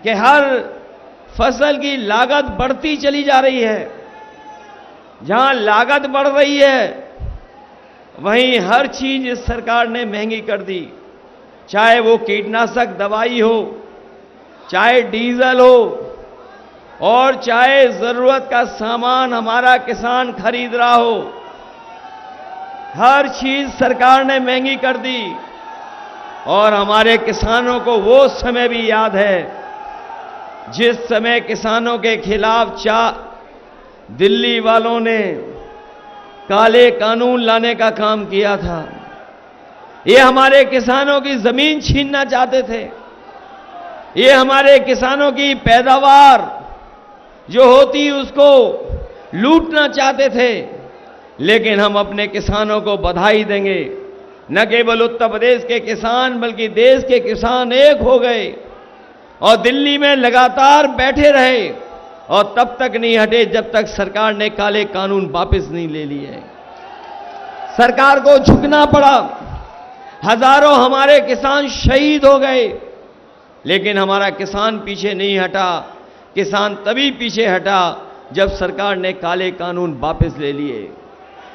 कि हर फसल की लागत बढ़ती चली जा रही है। जहां लागत बढ़ रही है वहीं हर चीज इस सरकार ने महंगी कर दी, चाहे वो कीटनाशक दवाई हो, चाहे डीजल हो, और चाहे जरूरत का सामान हमारा किसान खरीद रहा हो। हर चीज सरकार ने महंगी कर दी। और हमारे किसानों को वो समय भी याद है जिस समय किसानों के खिलाफ दिल्ली वालों ने काले कानून लाने का काम किया था, ये हमारे किसानों की जमीन छीनना चाहते थे, ये हमारे किसानों की पैदावार जो होती उसको लूटना चाहते थे। लेकिन हम अपने किसानों को बधाई देंगे, न केवल उत्तर प्रदेश के किसान बल्कि देश के किसान एक हो गए और दिल्ली में लगातार बैठे रहे और तब तक नहीं हटे जब तक सरकार ने काले कानून वापस नहीं ले लिए। सरकार को झुकना पड़ा, हजारों हमारे किसान शहीद हो गए, लेकिन हमारा किसान पीछे नहीं हटा। किसान तभी पीछे हटा जब सरकार ने काले कानून वापस ले लिए।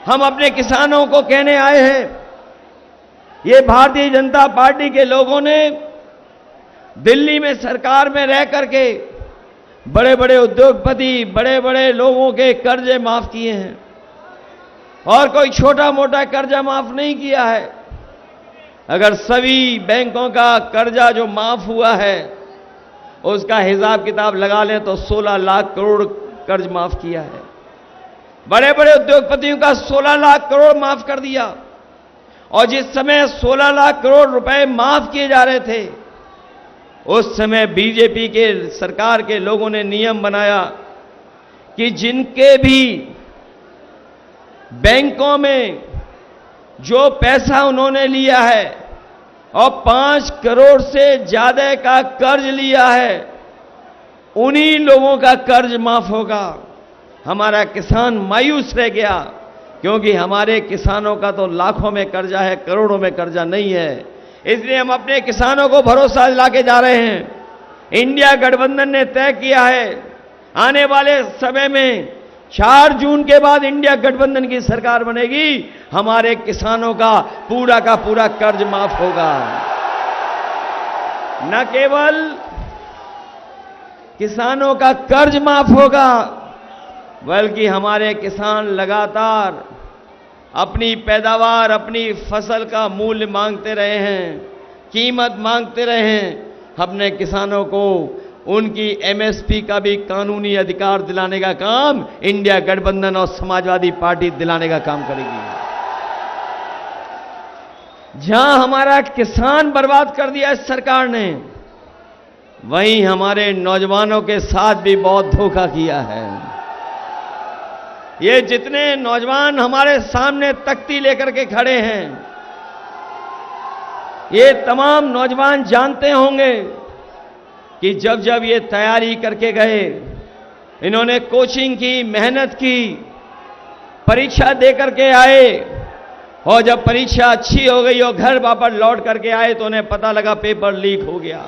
हम अपने किसानों को कहने आए हैं, ये भारतीय जनता पार्टी के लोगों ने दिल्ली में सरकार में रह करके बड़े बड़े उद्योगपति, बड़े बड़े लोगों के कर्जे माफ किए हैं और कोई छोटा मोटा कर्जा माफ नहीं किया है। अगर सभी बैंकों का कर्जा जो माफ हुआ है उसका हिसाब किताब लगा लें तो 16 लाख करोड़ कर्ज माफ किया है। बड़े बड़े उद्योगपतियों का 16 लाख करोड़ माफ कर दिया। और जिस समय 16 लाख करोड़ रुपए माफ किए जा रहे थे उस समय बीजेपी के सरकार के लोगों ने नियम बनाया कि जिनके भी बैंकों में जो पैसा उन्होंने लिया है और 5 करोड़ से ज्यादा का कर्ज लिया है उन्हीं लोगों का कर्ज माफ होगा। हमारा किसान मायूस रह गया क्योंकि हमारे किसानों का तो लाखों में कर्जा है, करोड़ों में कर्जा नहीं है। इसलिए हम अपने किसानों को भरोसा दिलाके जा रहे हैं। इंडिया गठबंधन ने तय किया है आने वाले समय में 4 जून के बाद इंडिया गठबंधन की सरकार बनेगी, हमारे किसानों का पूरा कर्ज माफ होगा। न केवल किसानों का कर्ज माफ होगा बल्कि हमारे किसान लगातार अपनी पैदावार, अपनी फसल का मूल्य मांगते रहे हैं, कीमत मांगते रहे हैं। अपने किसानों को उनकी एमएसपी का भी कानूनी अधिकार दिलाने का काम इंडिया गठबंधन और समाजवादी पार्टी दिलाने का काम करेगी। जहां हमारा किसान बर्बाद कर दिया इस सरकार ने, वहीं हमारे नौजवानों के साथ भी बहुत धोखा किया है। ये जितने नौजवान हमारे सामने तख्ती लेकर के खड़े हैं, ये तमाम नौजवान जानते होंगे कि जब जब ये तैयारी करके गए, इन्होंने कोचिंग की, मेहनत की, परीक्षा दे करके आए और जब परीक्षा अच्छी हो गई और घर वापस लौट करके आए तो उन्हें पता लगा पेपर लीक हो गया।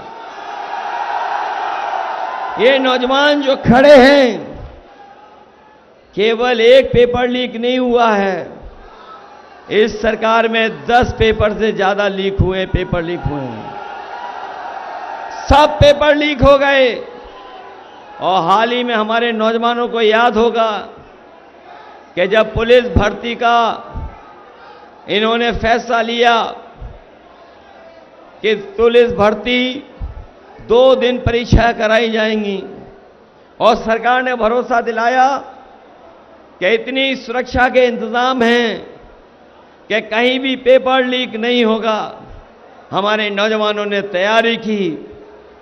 ये नौजवान जो खड़े हैं, केवल एक पेपर लीक नहीं हुआ है, इस सरकार में 10 पेपर से ज्यादा पेपर लीक हुए हैं। सब पेपर लीक हो गए। और हाल ही में हमारे नौजवानों को याद होगा कि जब पुलिस भर्ती का इन्होंने फैसला लिया कि पुलिस भर्ती 2 दिन परीक्षा कराई जाएंगी और सरकार ने भरोसा दिलाया कि इतनी सुरक्षा के इंतजाम हैं कि कहीं भी पेपर लीक नहीं होगा। हमारे नौजवानों ने तैयारी की,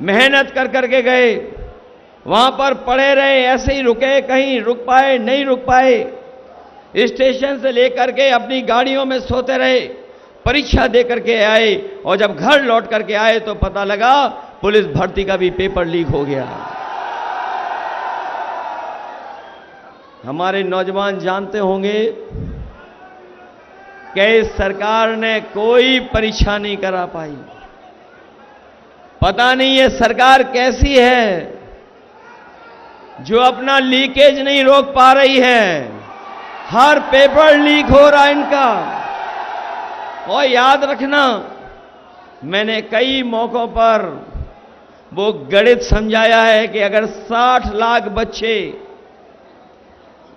मेहनत कर करके गए, वहां पर पड़े रहे, ऐसे ही रुके, कहीं रुक पाए नहीं रुक पाए, स्टेशन से लेकर के अपनी गाड़ियों में सोते रहे, परीक्षा दे करके आए और जब घर लौट करके आए तो पता लगा पुलिस भर्ती का भी पेपर लीक हो गया। हमारे नौजवान जानते होंगे कि इस सरकार ने कोई परीक्षा नहीं करा पाई। पता नहीं ये सरकार कैसी है जो अपना लीकेज नहीं रोक पा रही है। हर पेपर लीक हो रहा है इनका। और याद रखना, मैंने कई मौकों पर वो गणित समझाया है कि अगर 60 लाख बच्चे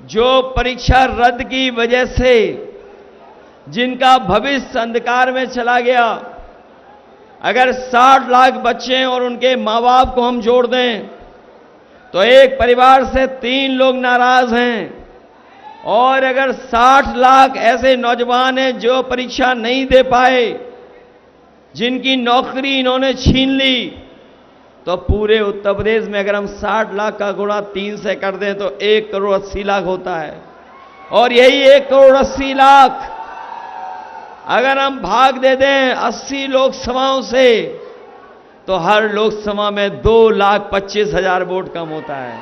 जो परीक्षा रद्द की वजह से जिनका भविष्य अंधकार में चला गया, अगर 60 लाख बच्चे और उनके माँ बाप को हम जोड़ दें तो एक परिवार से 3 लोग नाराज हैं। और अगर 60 लाख ऐसे नौजवान हैं जो परीक्षा नहीं दे पाए, जिनकी नौकरी इन्होंने छीन ली, तो पूरे उत्तर प्रदेश में अगर हम 60 लाख का गुणा 3 से कर दें तो 1 करोड़ 80 लाख होता है। और यही 1 करोड़ 80 लाख अगर हम भाग दे दें 80 लोकसभाओं से, तो हर लोकसभा में 2,25,000 वोट कम होता है।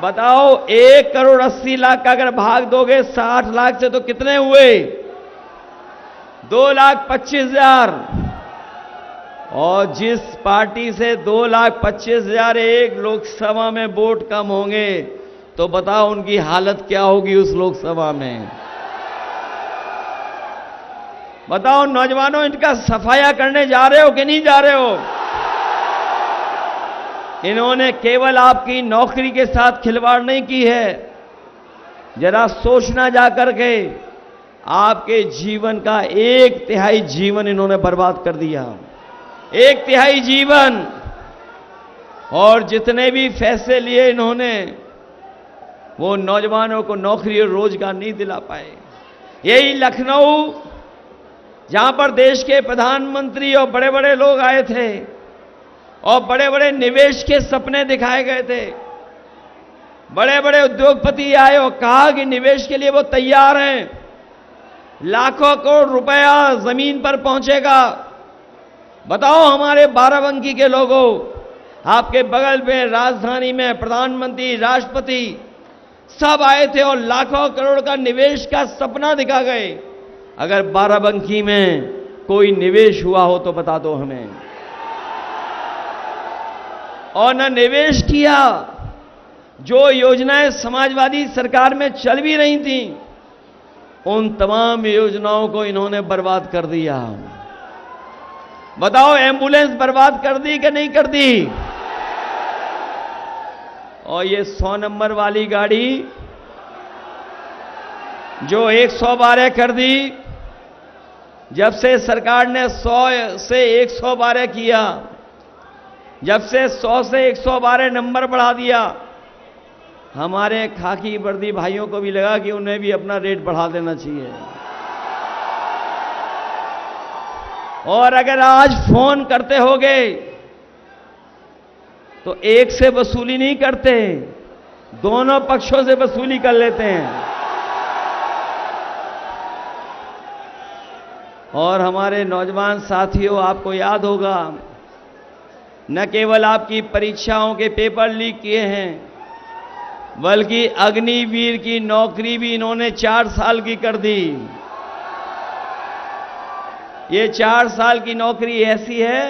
बताओ, 1 करोड़ 80 लाख का अगर भाग दोगे 60 लाख से तो कितने हुए? 2,25,000। और जिस पार्टी से 2,25,000 एक लोकसभा में वोट कम होंगे, तो बताओ उनकी हालत क्या होगी उस लोकसभा में। बताओ नौजवानों, इनका सफाया करने जा रहे हो कि नहीं जा रहे हो? इन्होंने केवल आपकी नौकरी के साथ खिलवाड़ नहीं की है। जरा सोचना जा करके, आपके जीवन का 1/3 जीवन इन्होंने बर्बाद कर दिया। 1/3 जीवन। और जितने भी फैसले लिए इन्होंने, वो नौजवानों को नौकरी और रोजगार नहीं दिला पाए। यही लखनऊ, जहां पर देश के प्रधानमंत्री और बड़े बड़े लोग आए थे और बड़े बड़े निवेश के सपने दिखाए गए थे, बड़े बड़े उद्योगपति आए और कहा कि निवेश के लिए वो तैयार हैं, लाखों करोड़ रुपया जमीन पर पहुंचेगा। बताओ हमारे बाराबंकी के लोगों, आपके बगल में राजधानी में प्रधानमंत्री, राष्ट्रपति सब आए थे और लाखों करोड़ का निवेश का सपना दिखा गए। अगर बाराबंकी में कोई निवेश हुआ हो तो बता दो हमें। और न निवेश किया, जो योजनाएं समाजवादी सरकार में चल भी रही थी, उन तमाम योजनाओं को इन्होंने बर्बाद कर दिया। बताओ, एम्बुलेंस बर्बाद कर दी कि नहीं कर दी? और ये 100 नंबर वाली गाड़ी जो 112 कर दी, जब से सरकार ने 100 से 112 किया, जब से 100 से 112 नंबर बढ़ा दिया, हमारे खाकी वर्दी भाइयों को भी लगा कि उन्हें भी अपना रेट बढ़ा देना चाहिए। और अगर आज फोन करते होगे तो एक से वसूली नहीं करते, दोनों पक्षों से वसूली कर लेते हैं। और हमारे नौजवान साथियों, आपको याद होगा, न केवल आपकी परीक्षाओं के पेपर लीक किए हैं, बल्कि अग्निवीर की नौकरी भी इन्होंने 4 साल की कर दी। ये 4 साल की नौकरी ऐसी है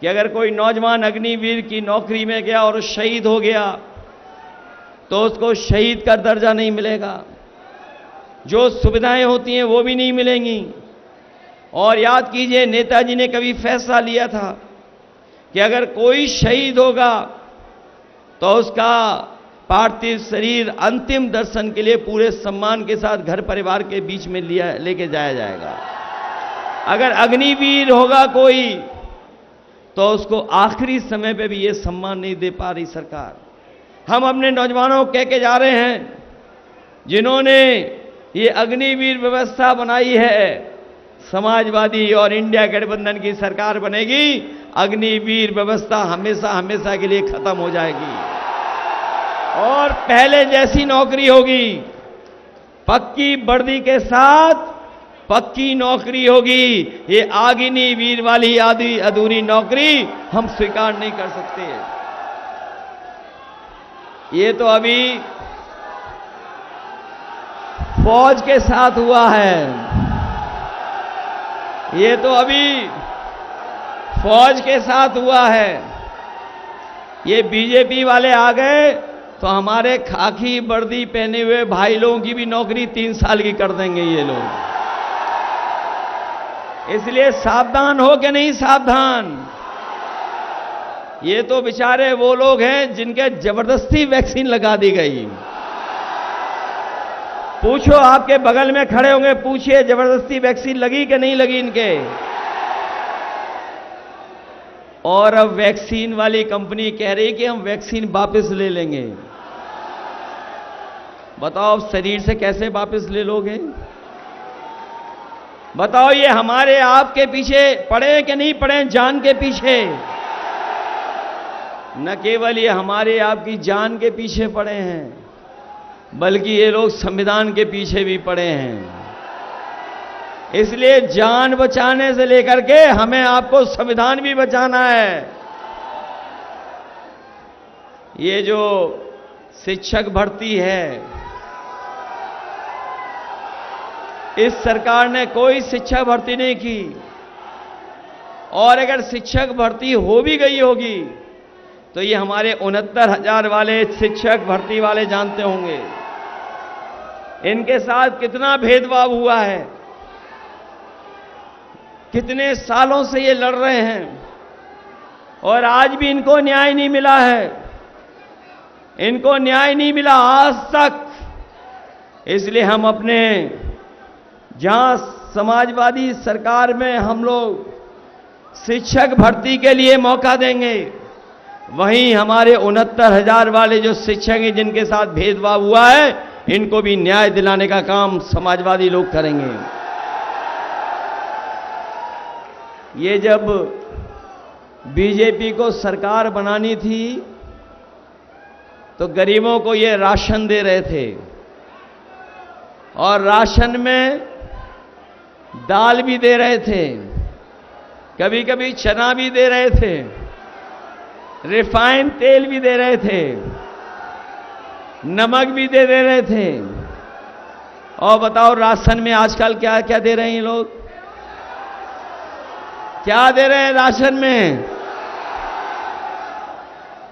कि अगर कोई नौजवान अग्निवीर की नौकरी में गया और शहीद हो गया, तो उसको शहीद का दर्जा नहीं मिलेगा, जो सुविधाएं होती हैं वो भी नहीं मिलेंगी। और याद कीजिए, नेताजी ने कभी फैसला लिया था कि अगर कोई शहीद होगा तो उसका पार्थिव शरीर अंतिम दर्शन के लिए पूरे सम्मान के साथ घर परिवार के बीच में लेके जाया जाएगा। अगर अग्निवीर होगा कोई, तो उसको आखिरी समय पे भी ये सम्मान नहीं दे पा रही सरकार। हम अपने नौजवानों को कह के जा रहे हैं, जिन्होंने ये अग्निवीर व्यवस्था बनाई है, समाजवादी और इंडिया गठबंधन की सरकार बनेगी, अग्निवीर व्यवस्था हमेशा हमेशा के लिए खत्म हो जाएगी और पहले जैसी नौकरी होगी। पक्की वर्दी के साथ पक्की नौकरी होगी। ये अग्निवीर वाली आधी अधूरी नौकरी हम स्वीकार नहीं कर सकते। ये तो अभी फौज के साथ हुआ है, ये तो अभी फौज के साथ हुआ है। ये बीजेपी वाले आ गए तो हमारे खाकी वर्दी पहने हुए भाई लोगों की भी नौकरी 3 साल की कर देंगे ये लोग। इसलिए सावधान हो कि नहीं सावधान? ये तो बेचारे वो लोग हैं जिनके जबरदस्ती वैक्सीन लगा दी गई। पूछो, आपके बगल में खड़े होंगे, पूछिए जबरदस्ती वैक्सीन लगी कि नहीं लगी इनके। और अब वैक्सीन वाली कंपनी कह रही कि हम वैक्सीन वापस ले लेंगे। बताओ अब शरीर से कैसे वापस ले लोगे? बताओ ये हमारे आपके पीछे पड़े कि नहीं पड़े, जान के पीछे? न केवल ये हमारे आपकी जान के पीछे पड़े हैं, बल्कि ये लोग संविधान के पीछे भी पड़े हैं। इसलिए जान बचाने से लेकर के हमें आपको संविधान भी बचाना है। ये जो शिक्षक भर्ती है, इस सरकार ने कोई शिक्षक भर्ती नहीं की, और अगर शिक्षक भर्ती हो भी गई होगी तो ये हमारे 69,000 वाले शिक्षक भर्ती वाले जानते होंगे इनके साथ कितना भेदभाव हुआ है। कितने सालों से ये लड़ रहे हैं और आज भी इनको न्याय नहीं मिला है। इनको न्याय नहीं मिला आज तक। इसलिए हम अपने जहां समाजवादी सरकार में हम लोग शिक्षक भर्ती के लिए मौका देंगे, वहीं हमारे 69,000 वाले जो शिक्षक हैं जिनके साथ भेदभाव हुआ है, इनको भी न्याय दिलाने का काम समाजवादी लोग करेंगे। ये जब बीजेपी को सरकार बनानी थी तो गरीबों को ये राशन दे रहे थे, और राशन में दाल भी दे रहे थे, कभी कभी चना भी दे रहे थे, रिफाइंड तेल भी दे रहे थे, नमक भी दे रहे थे। और बताओ राशन में आजकल क्या क्या दे रहे हैं ये लोग? क्या दे रहे हैं राशन में?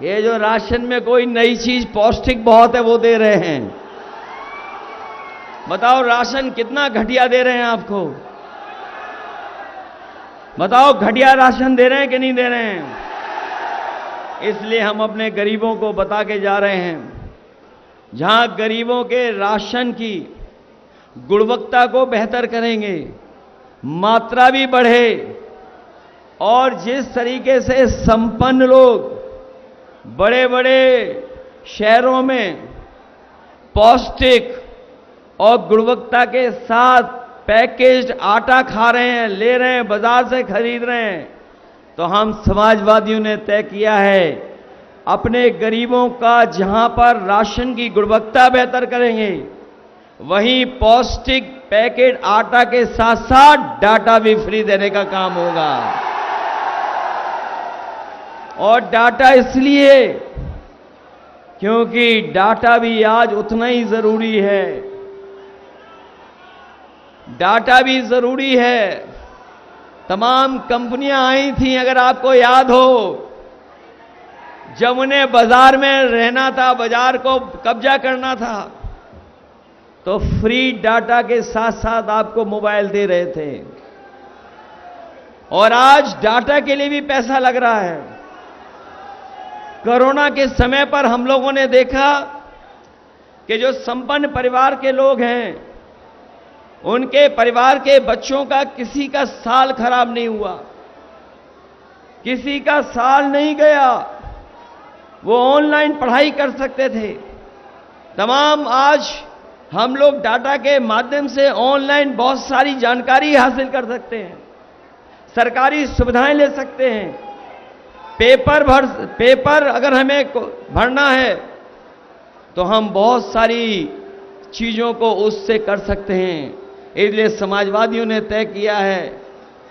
ये जो राशन में कोई नई चीज पौष्टिक बहुत है वो दे रहे हैं। बताओ राशन कितना घटिया दे रहे हैं आपको? बताओ घटिया राशन दे रहे हैं कि नहीं दे रहे हैं? इसलिए हम अपने गरीबों को बता के जा रहे हैं, जहां गरीबों के राशन की गुणवत्ता को बेहतर करेंगे, मात्रा भी बढ़े, और जिस तरीके से संपन्न लोग बड़े बड़े शहरों में पौष्टिक और गुणवत्ता के साथ पैकेज्ड आटा खा रहे हैं, ले रहे हैं, बाजार से खरीद रहे हैं, तो हम समाजवादियों ने तय किया है अपने गरीबों का जहां पर राशन की गुणवत्ता बेहतर करेंगे, वहीं पौष्टिक पैकेट आटा के साथ साथ डाटा भी फ्री देने का काम होगा। और डाटा इसलिए क्योंकि डाटा भी आज उतना ही जरूरी है। डाटा भी जरूरी है। तमाम कंपनियां आई थी, अगर आपको याद हो, जब उन्हें बाजार में रहना था, बाजार को कब्जा करना था, तो फ्री डाटा के साथ साथ आपको मोबाइल दे रहे थे, और आज डाटा के लिए भी पैसा लग रहा है। कोरोना के समय पर हम लोगों ने देखा कि जो संपन्न परिवार के लोग हैं, उनके परिवार के बच्चों का किसी का साल खराब नहीं हुआ, किसी का साल नहीं गया, वो ऑनलाइन पढ़ाई कर सकते थे। तमाम आज हम लोग डाटा के माध्यम से ऑनलाइन बहुत सारी जानकारी हासिल कर सकते हैं, सरकारी सुविधाएं ले सकते हैं। पेपर अगर हमें भरना है तो हम बहुत सारी चीजों को उससे कर सकते हैं। इसलिए समाजवादियों ने तय किया है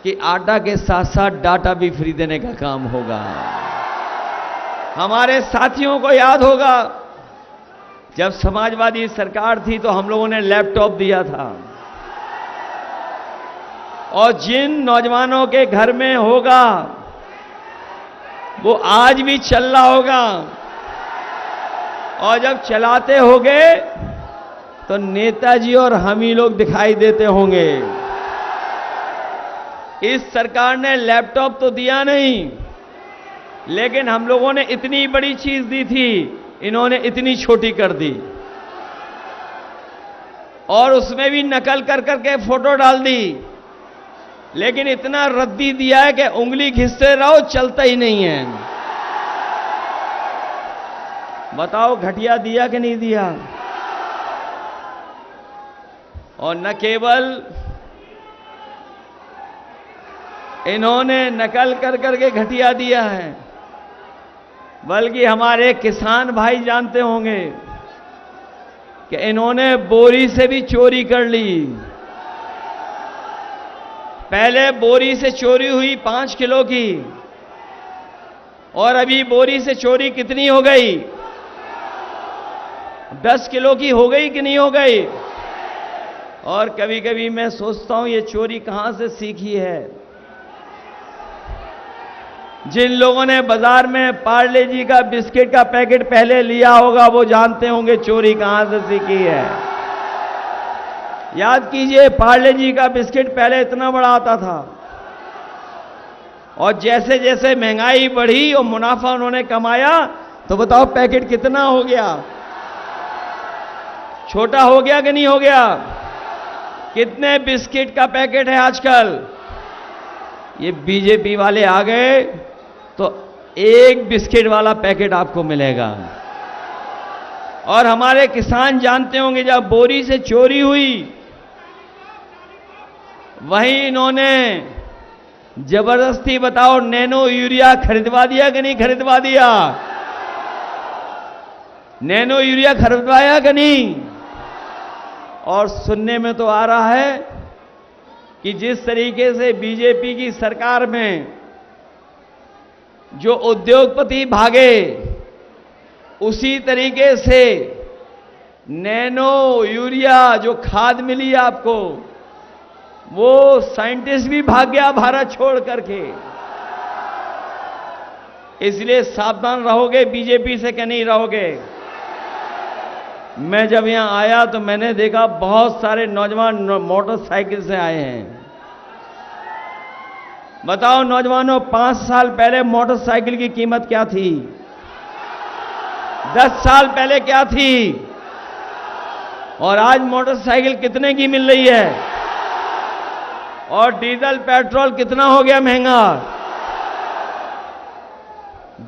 कि आटा के साथ साथ डाटा भी फ्री देने का काम होगा। हमारे साथियों को याद होगा, जब समाजवादी सरकार थी तो हम लोगों ने लैपटॉप दिया था, और जिन नौजवानों के घर में होगा वो आज भी चल रहा होगा, और जब चलाते होंगे तो नेताजी और हम ही लोग दिखाई देते होंगे। इस सरकार ने लैपटॉप तो दिया नहीं, लेकिन हम लोगों ने इतनी बड़ी चीज दी थी, इन्होंने इतनी छोटी कर दी, और उसमें भी नकल कर करके फोटो डाल दी। लेकिन इतना रद्दी दिया है कि उंगली घिसते रहो, चलता ही नहीं है। बताओ घटिया दिया कि नहीं दिया? और न केवल इन्होंने नकल कर करके घटिया दिया है, बल्कि हमारे किसान भाई जानते होंगे कि इन्होंने बोरी से भी चोरी कर ली। पहले बोरी से चोरी हुई 5 किलो की, और अभी बोरी से चोरी कितनी हो गई? 10 किलो की हो गई कि नहीं हो गई? और कभी कभी मैं सोचता हूं ये चोरी कहां से सीखी है। जिन लोगों ने बाजार में पार्ले जी का बिस्किट का पैकेट पहले लिया होगा वो जानते होंगे चोरी कहां से सीखी है। याद कीजिए, पार्ले जी का बिस्किट पहले इतना बड़ा आता था, और जैसे जैसे महंगाई बढ़ी और मुनाफा उन्होंने कमाया, तो बताओ पैकेट कितना हो गया? छोटा हो गया कि नहीं हो गया? कितने बिस्किट का पैकेट है आजकल? ये बीजेपी वाले आ गए तो एक बिस्किट वाला पैकेट आपको मिलेगा। और हमारे किसान जानते होंगे, जब बोरी से चोरी हुई वहीं इन्होंने जबरदस्ती बताओ नैनो यूरिया खरीदवा दिया कि नहीं खरीदवा दिया? नैनो यूरिया खरीदवाया कि नहीं? और सुनने में तो आ रहा है कि जिस तरीके से बीजेपी की सरकार में जो उद्योगपति भागे, उसी तरीके से नैनो यूरिया जो खाद मिली आपको, वो साइंटिस्ट भी भाग गया भारत छोड़ करके। इसलिए सावधान रहोगे बीजेपी से कि नहीं रहोगे? मैं जब यहां आया तो मैंने देखा बहुत सारे नौजवान मोटरसाइकिल से आए हैं। बताओ नौजवानों, 5 साल पहले मोटरसाइकिल की कीमत क्या थी? 10 साल पहले क्या थी? और आज मोटरसाइकिल कितने की मिल रही है? और डीजल पेट्रोल कितना हो गया महंगा?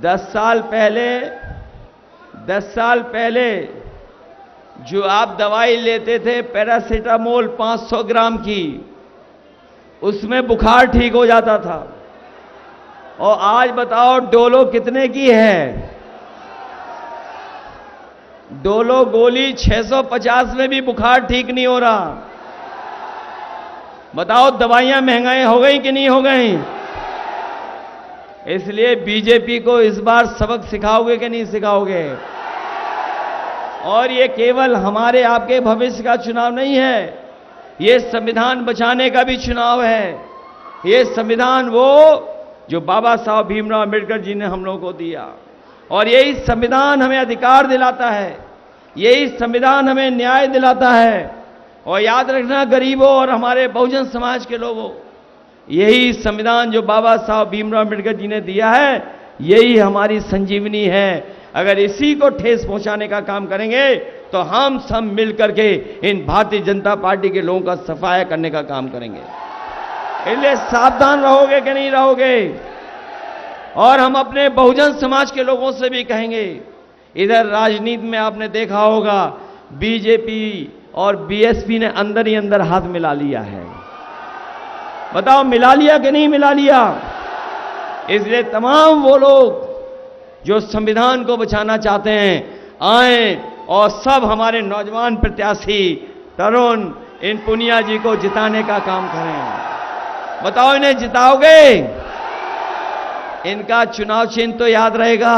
10 साल पहले जो आप दवाई लेते थे पैरासीटामोल 500 ग्राम की, उसमें बुखार ठीक हो जाता था। और आज बताओ डोलो कितने की है? डोलो गोली 650 में भी बुखार ठीक नहीं हो रहा। बताओ दवाइयां महंगाई हो गई कि नहीं हो गई? इसलिए बीजेपी को इस बार सबक सिखाओगे कि नहीं सिखाओगे? और ये केवल हमारे आपके भविष्य का चुनाव नहीं है, ये संविधान बचाने का भी चुनाव है। ये संविधान वो जो बाबा साहब भीमराव अंबेडकर जी ने हम लोगों को दिया, और यही संविधान हमें अधिकार दिलाता है, यही संविधान हमें न्याय दिलाता है। और याद रखना गरीबों और हमारे बहुजन समाज के लोगों, यही संविधान जो बाबा साहब भीमराव अंबेडकर जी ने दिया है, यही हमारी संजीवनी है। अगर इसी को ठेस पहुंचाने का काम करेंगे तो हम सब मिलकर के इन भारतीय जनता पार्टी के लोगों का सफाया करने का काम करेंगे। इसलिए सावधान रहोगे कि नहीं रहोगे? और हम अपने बहुजन समाज के लोगों से भी कहेंगे, इधर राजनीति में आपने देखा होगा बीजेपी और बीएसपी ने अंदर ही अंदर हाथ मिला लिया है। बताओ मिला लिया कि नहीं मिला लिया? इसलिए तमाम वो लोग जो संविधान को बचाना चाहते हैं, आए और सब हमारे नौजवान प्रत्याशी तरुण इन पुनिया जी को जिताने का काम करें। बताओ इन्हें जिताओगे? इनका चुनाव चिन्ह तो याद रहेगा,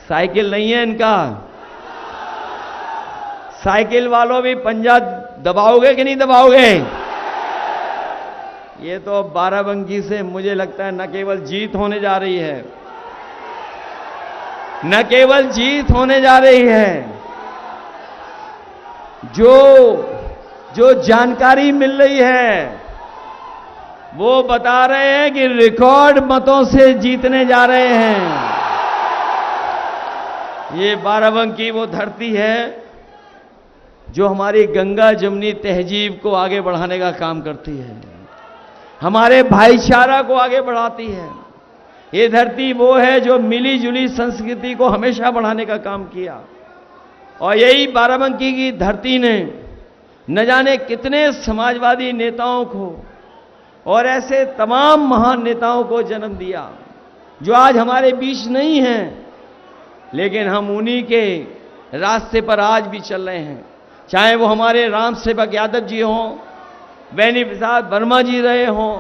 साइकिल नहीं है इनका। साइकिल वालों भी पंजा दबाओगे कि नहीं दबाओगे? ये तो बाराबंकी से मुझे लगता है न केवल जीत होने जा रही है, न केवल जीत होने जा रही है, जो जानकारी मिल रही है वो बता रहे हैं कि रिकॉर्ड मतों से जीतने जा रहे हैं। ये बाराबंकी वो धरती है जो हमारी गंगा जमुनी तहजीब को आगे बढ़ाने का काम करती है, हमारे भाईचारा को आगे बढ़ाती है। ये धरती वो है जो मिली जुली संस्कृति को हमेशा बढ़ाने का काम किया, और यही बाराबंकी की धरती ने न जाने कितने समाजवादी नेताओं को और ऐसे तमाम महान नेताओं को जन्म दिया जो आज हमारे बीच नहीं हैं, लेकिन हम उन्हीं के रास्ते पर आज भी चल रहे हैं। चाहे वो हमारे राम सेवक यादव जी हों, बेनी प्रसाद वर्मा जी रहे हों,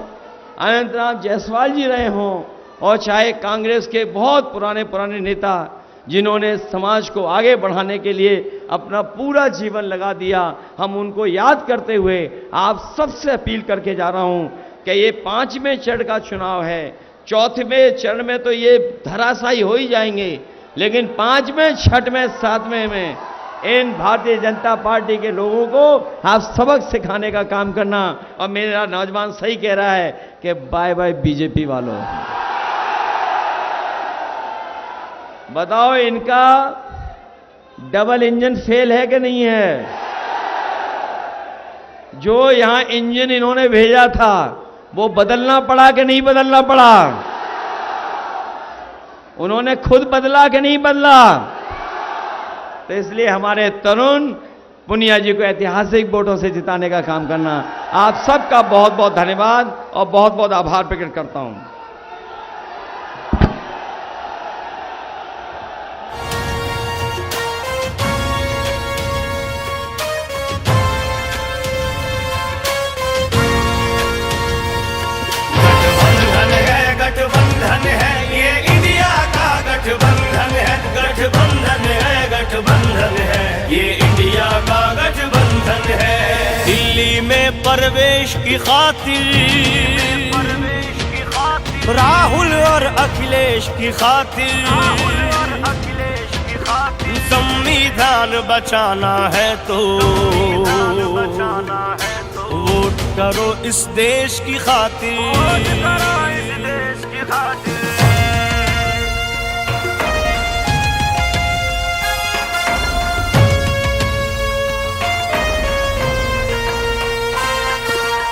अनंतराम जायसवाल जी रहे हों, और चाहे कांग्रेस के बहुत पुराने नेता जिन्होंने समाज को आगे बढ़ाने के लिए अपना पूरा जीवन लगा दिया, हम उनको याद करते हुए आप सबसे अपील करके जा रहा हूं कि ये 5वें चरण का चुनाव है। 4वें चरण में तो ये धराशायी हो ही जाएंगे, लेकिन 5वें, 6वें, 7वें में इन भारतीय जनता पार्टी के लोगों को आप सबक सिखाने का काम करना। और मेरा नौजवान सही कह रहा है कि बाय बाय बीजेपी वालों। बताओ इनका डबल इंजन फेल है कि नहीं है? जो यहां इंजन इन्होंने भेजा था वो बदलना पड़ा कि नहीं बदलना पड़ा? उन्होंने खुद बदला कि नहीं बदला? तो इसलिए हमारे तरुण पुनिया जी को ऐतिहासिक वोटों से जिताने का काम करना। आप सबका बहुत बहुत धन्यवाद और बहुत बहुत आभार प्रकट करता हूं। गठबंधन है ये इंडिया का गठबंधन है, गठबंधन है, गठबंधन है, ये इंडिया का गठबंधन है। दिल्ली में प्रवेश की खातिर, राहुल और अखिलेश की खातिर, संविधान बचाना है तो वोट करो इस देश की खातिर।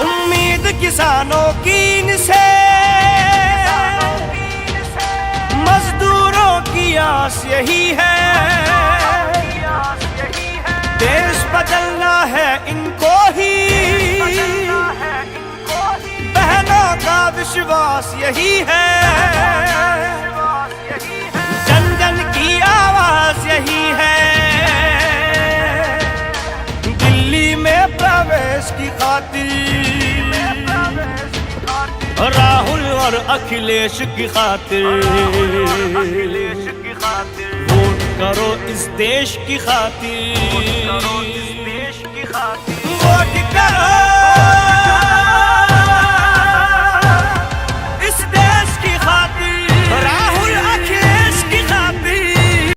उम्मीद किसानों की इनसे, मजदूरों की आस यही है, देश बदलना है इनको ही, बहनों का विश्वास यही है, जन जन की आवाज यही है। दिल्ली में प्रवेश की खातिर, राहुल और अखिलेश की खातिर, वोट करो इस देश की खातिर।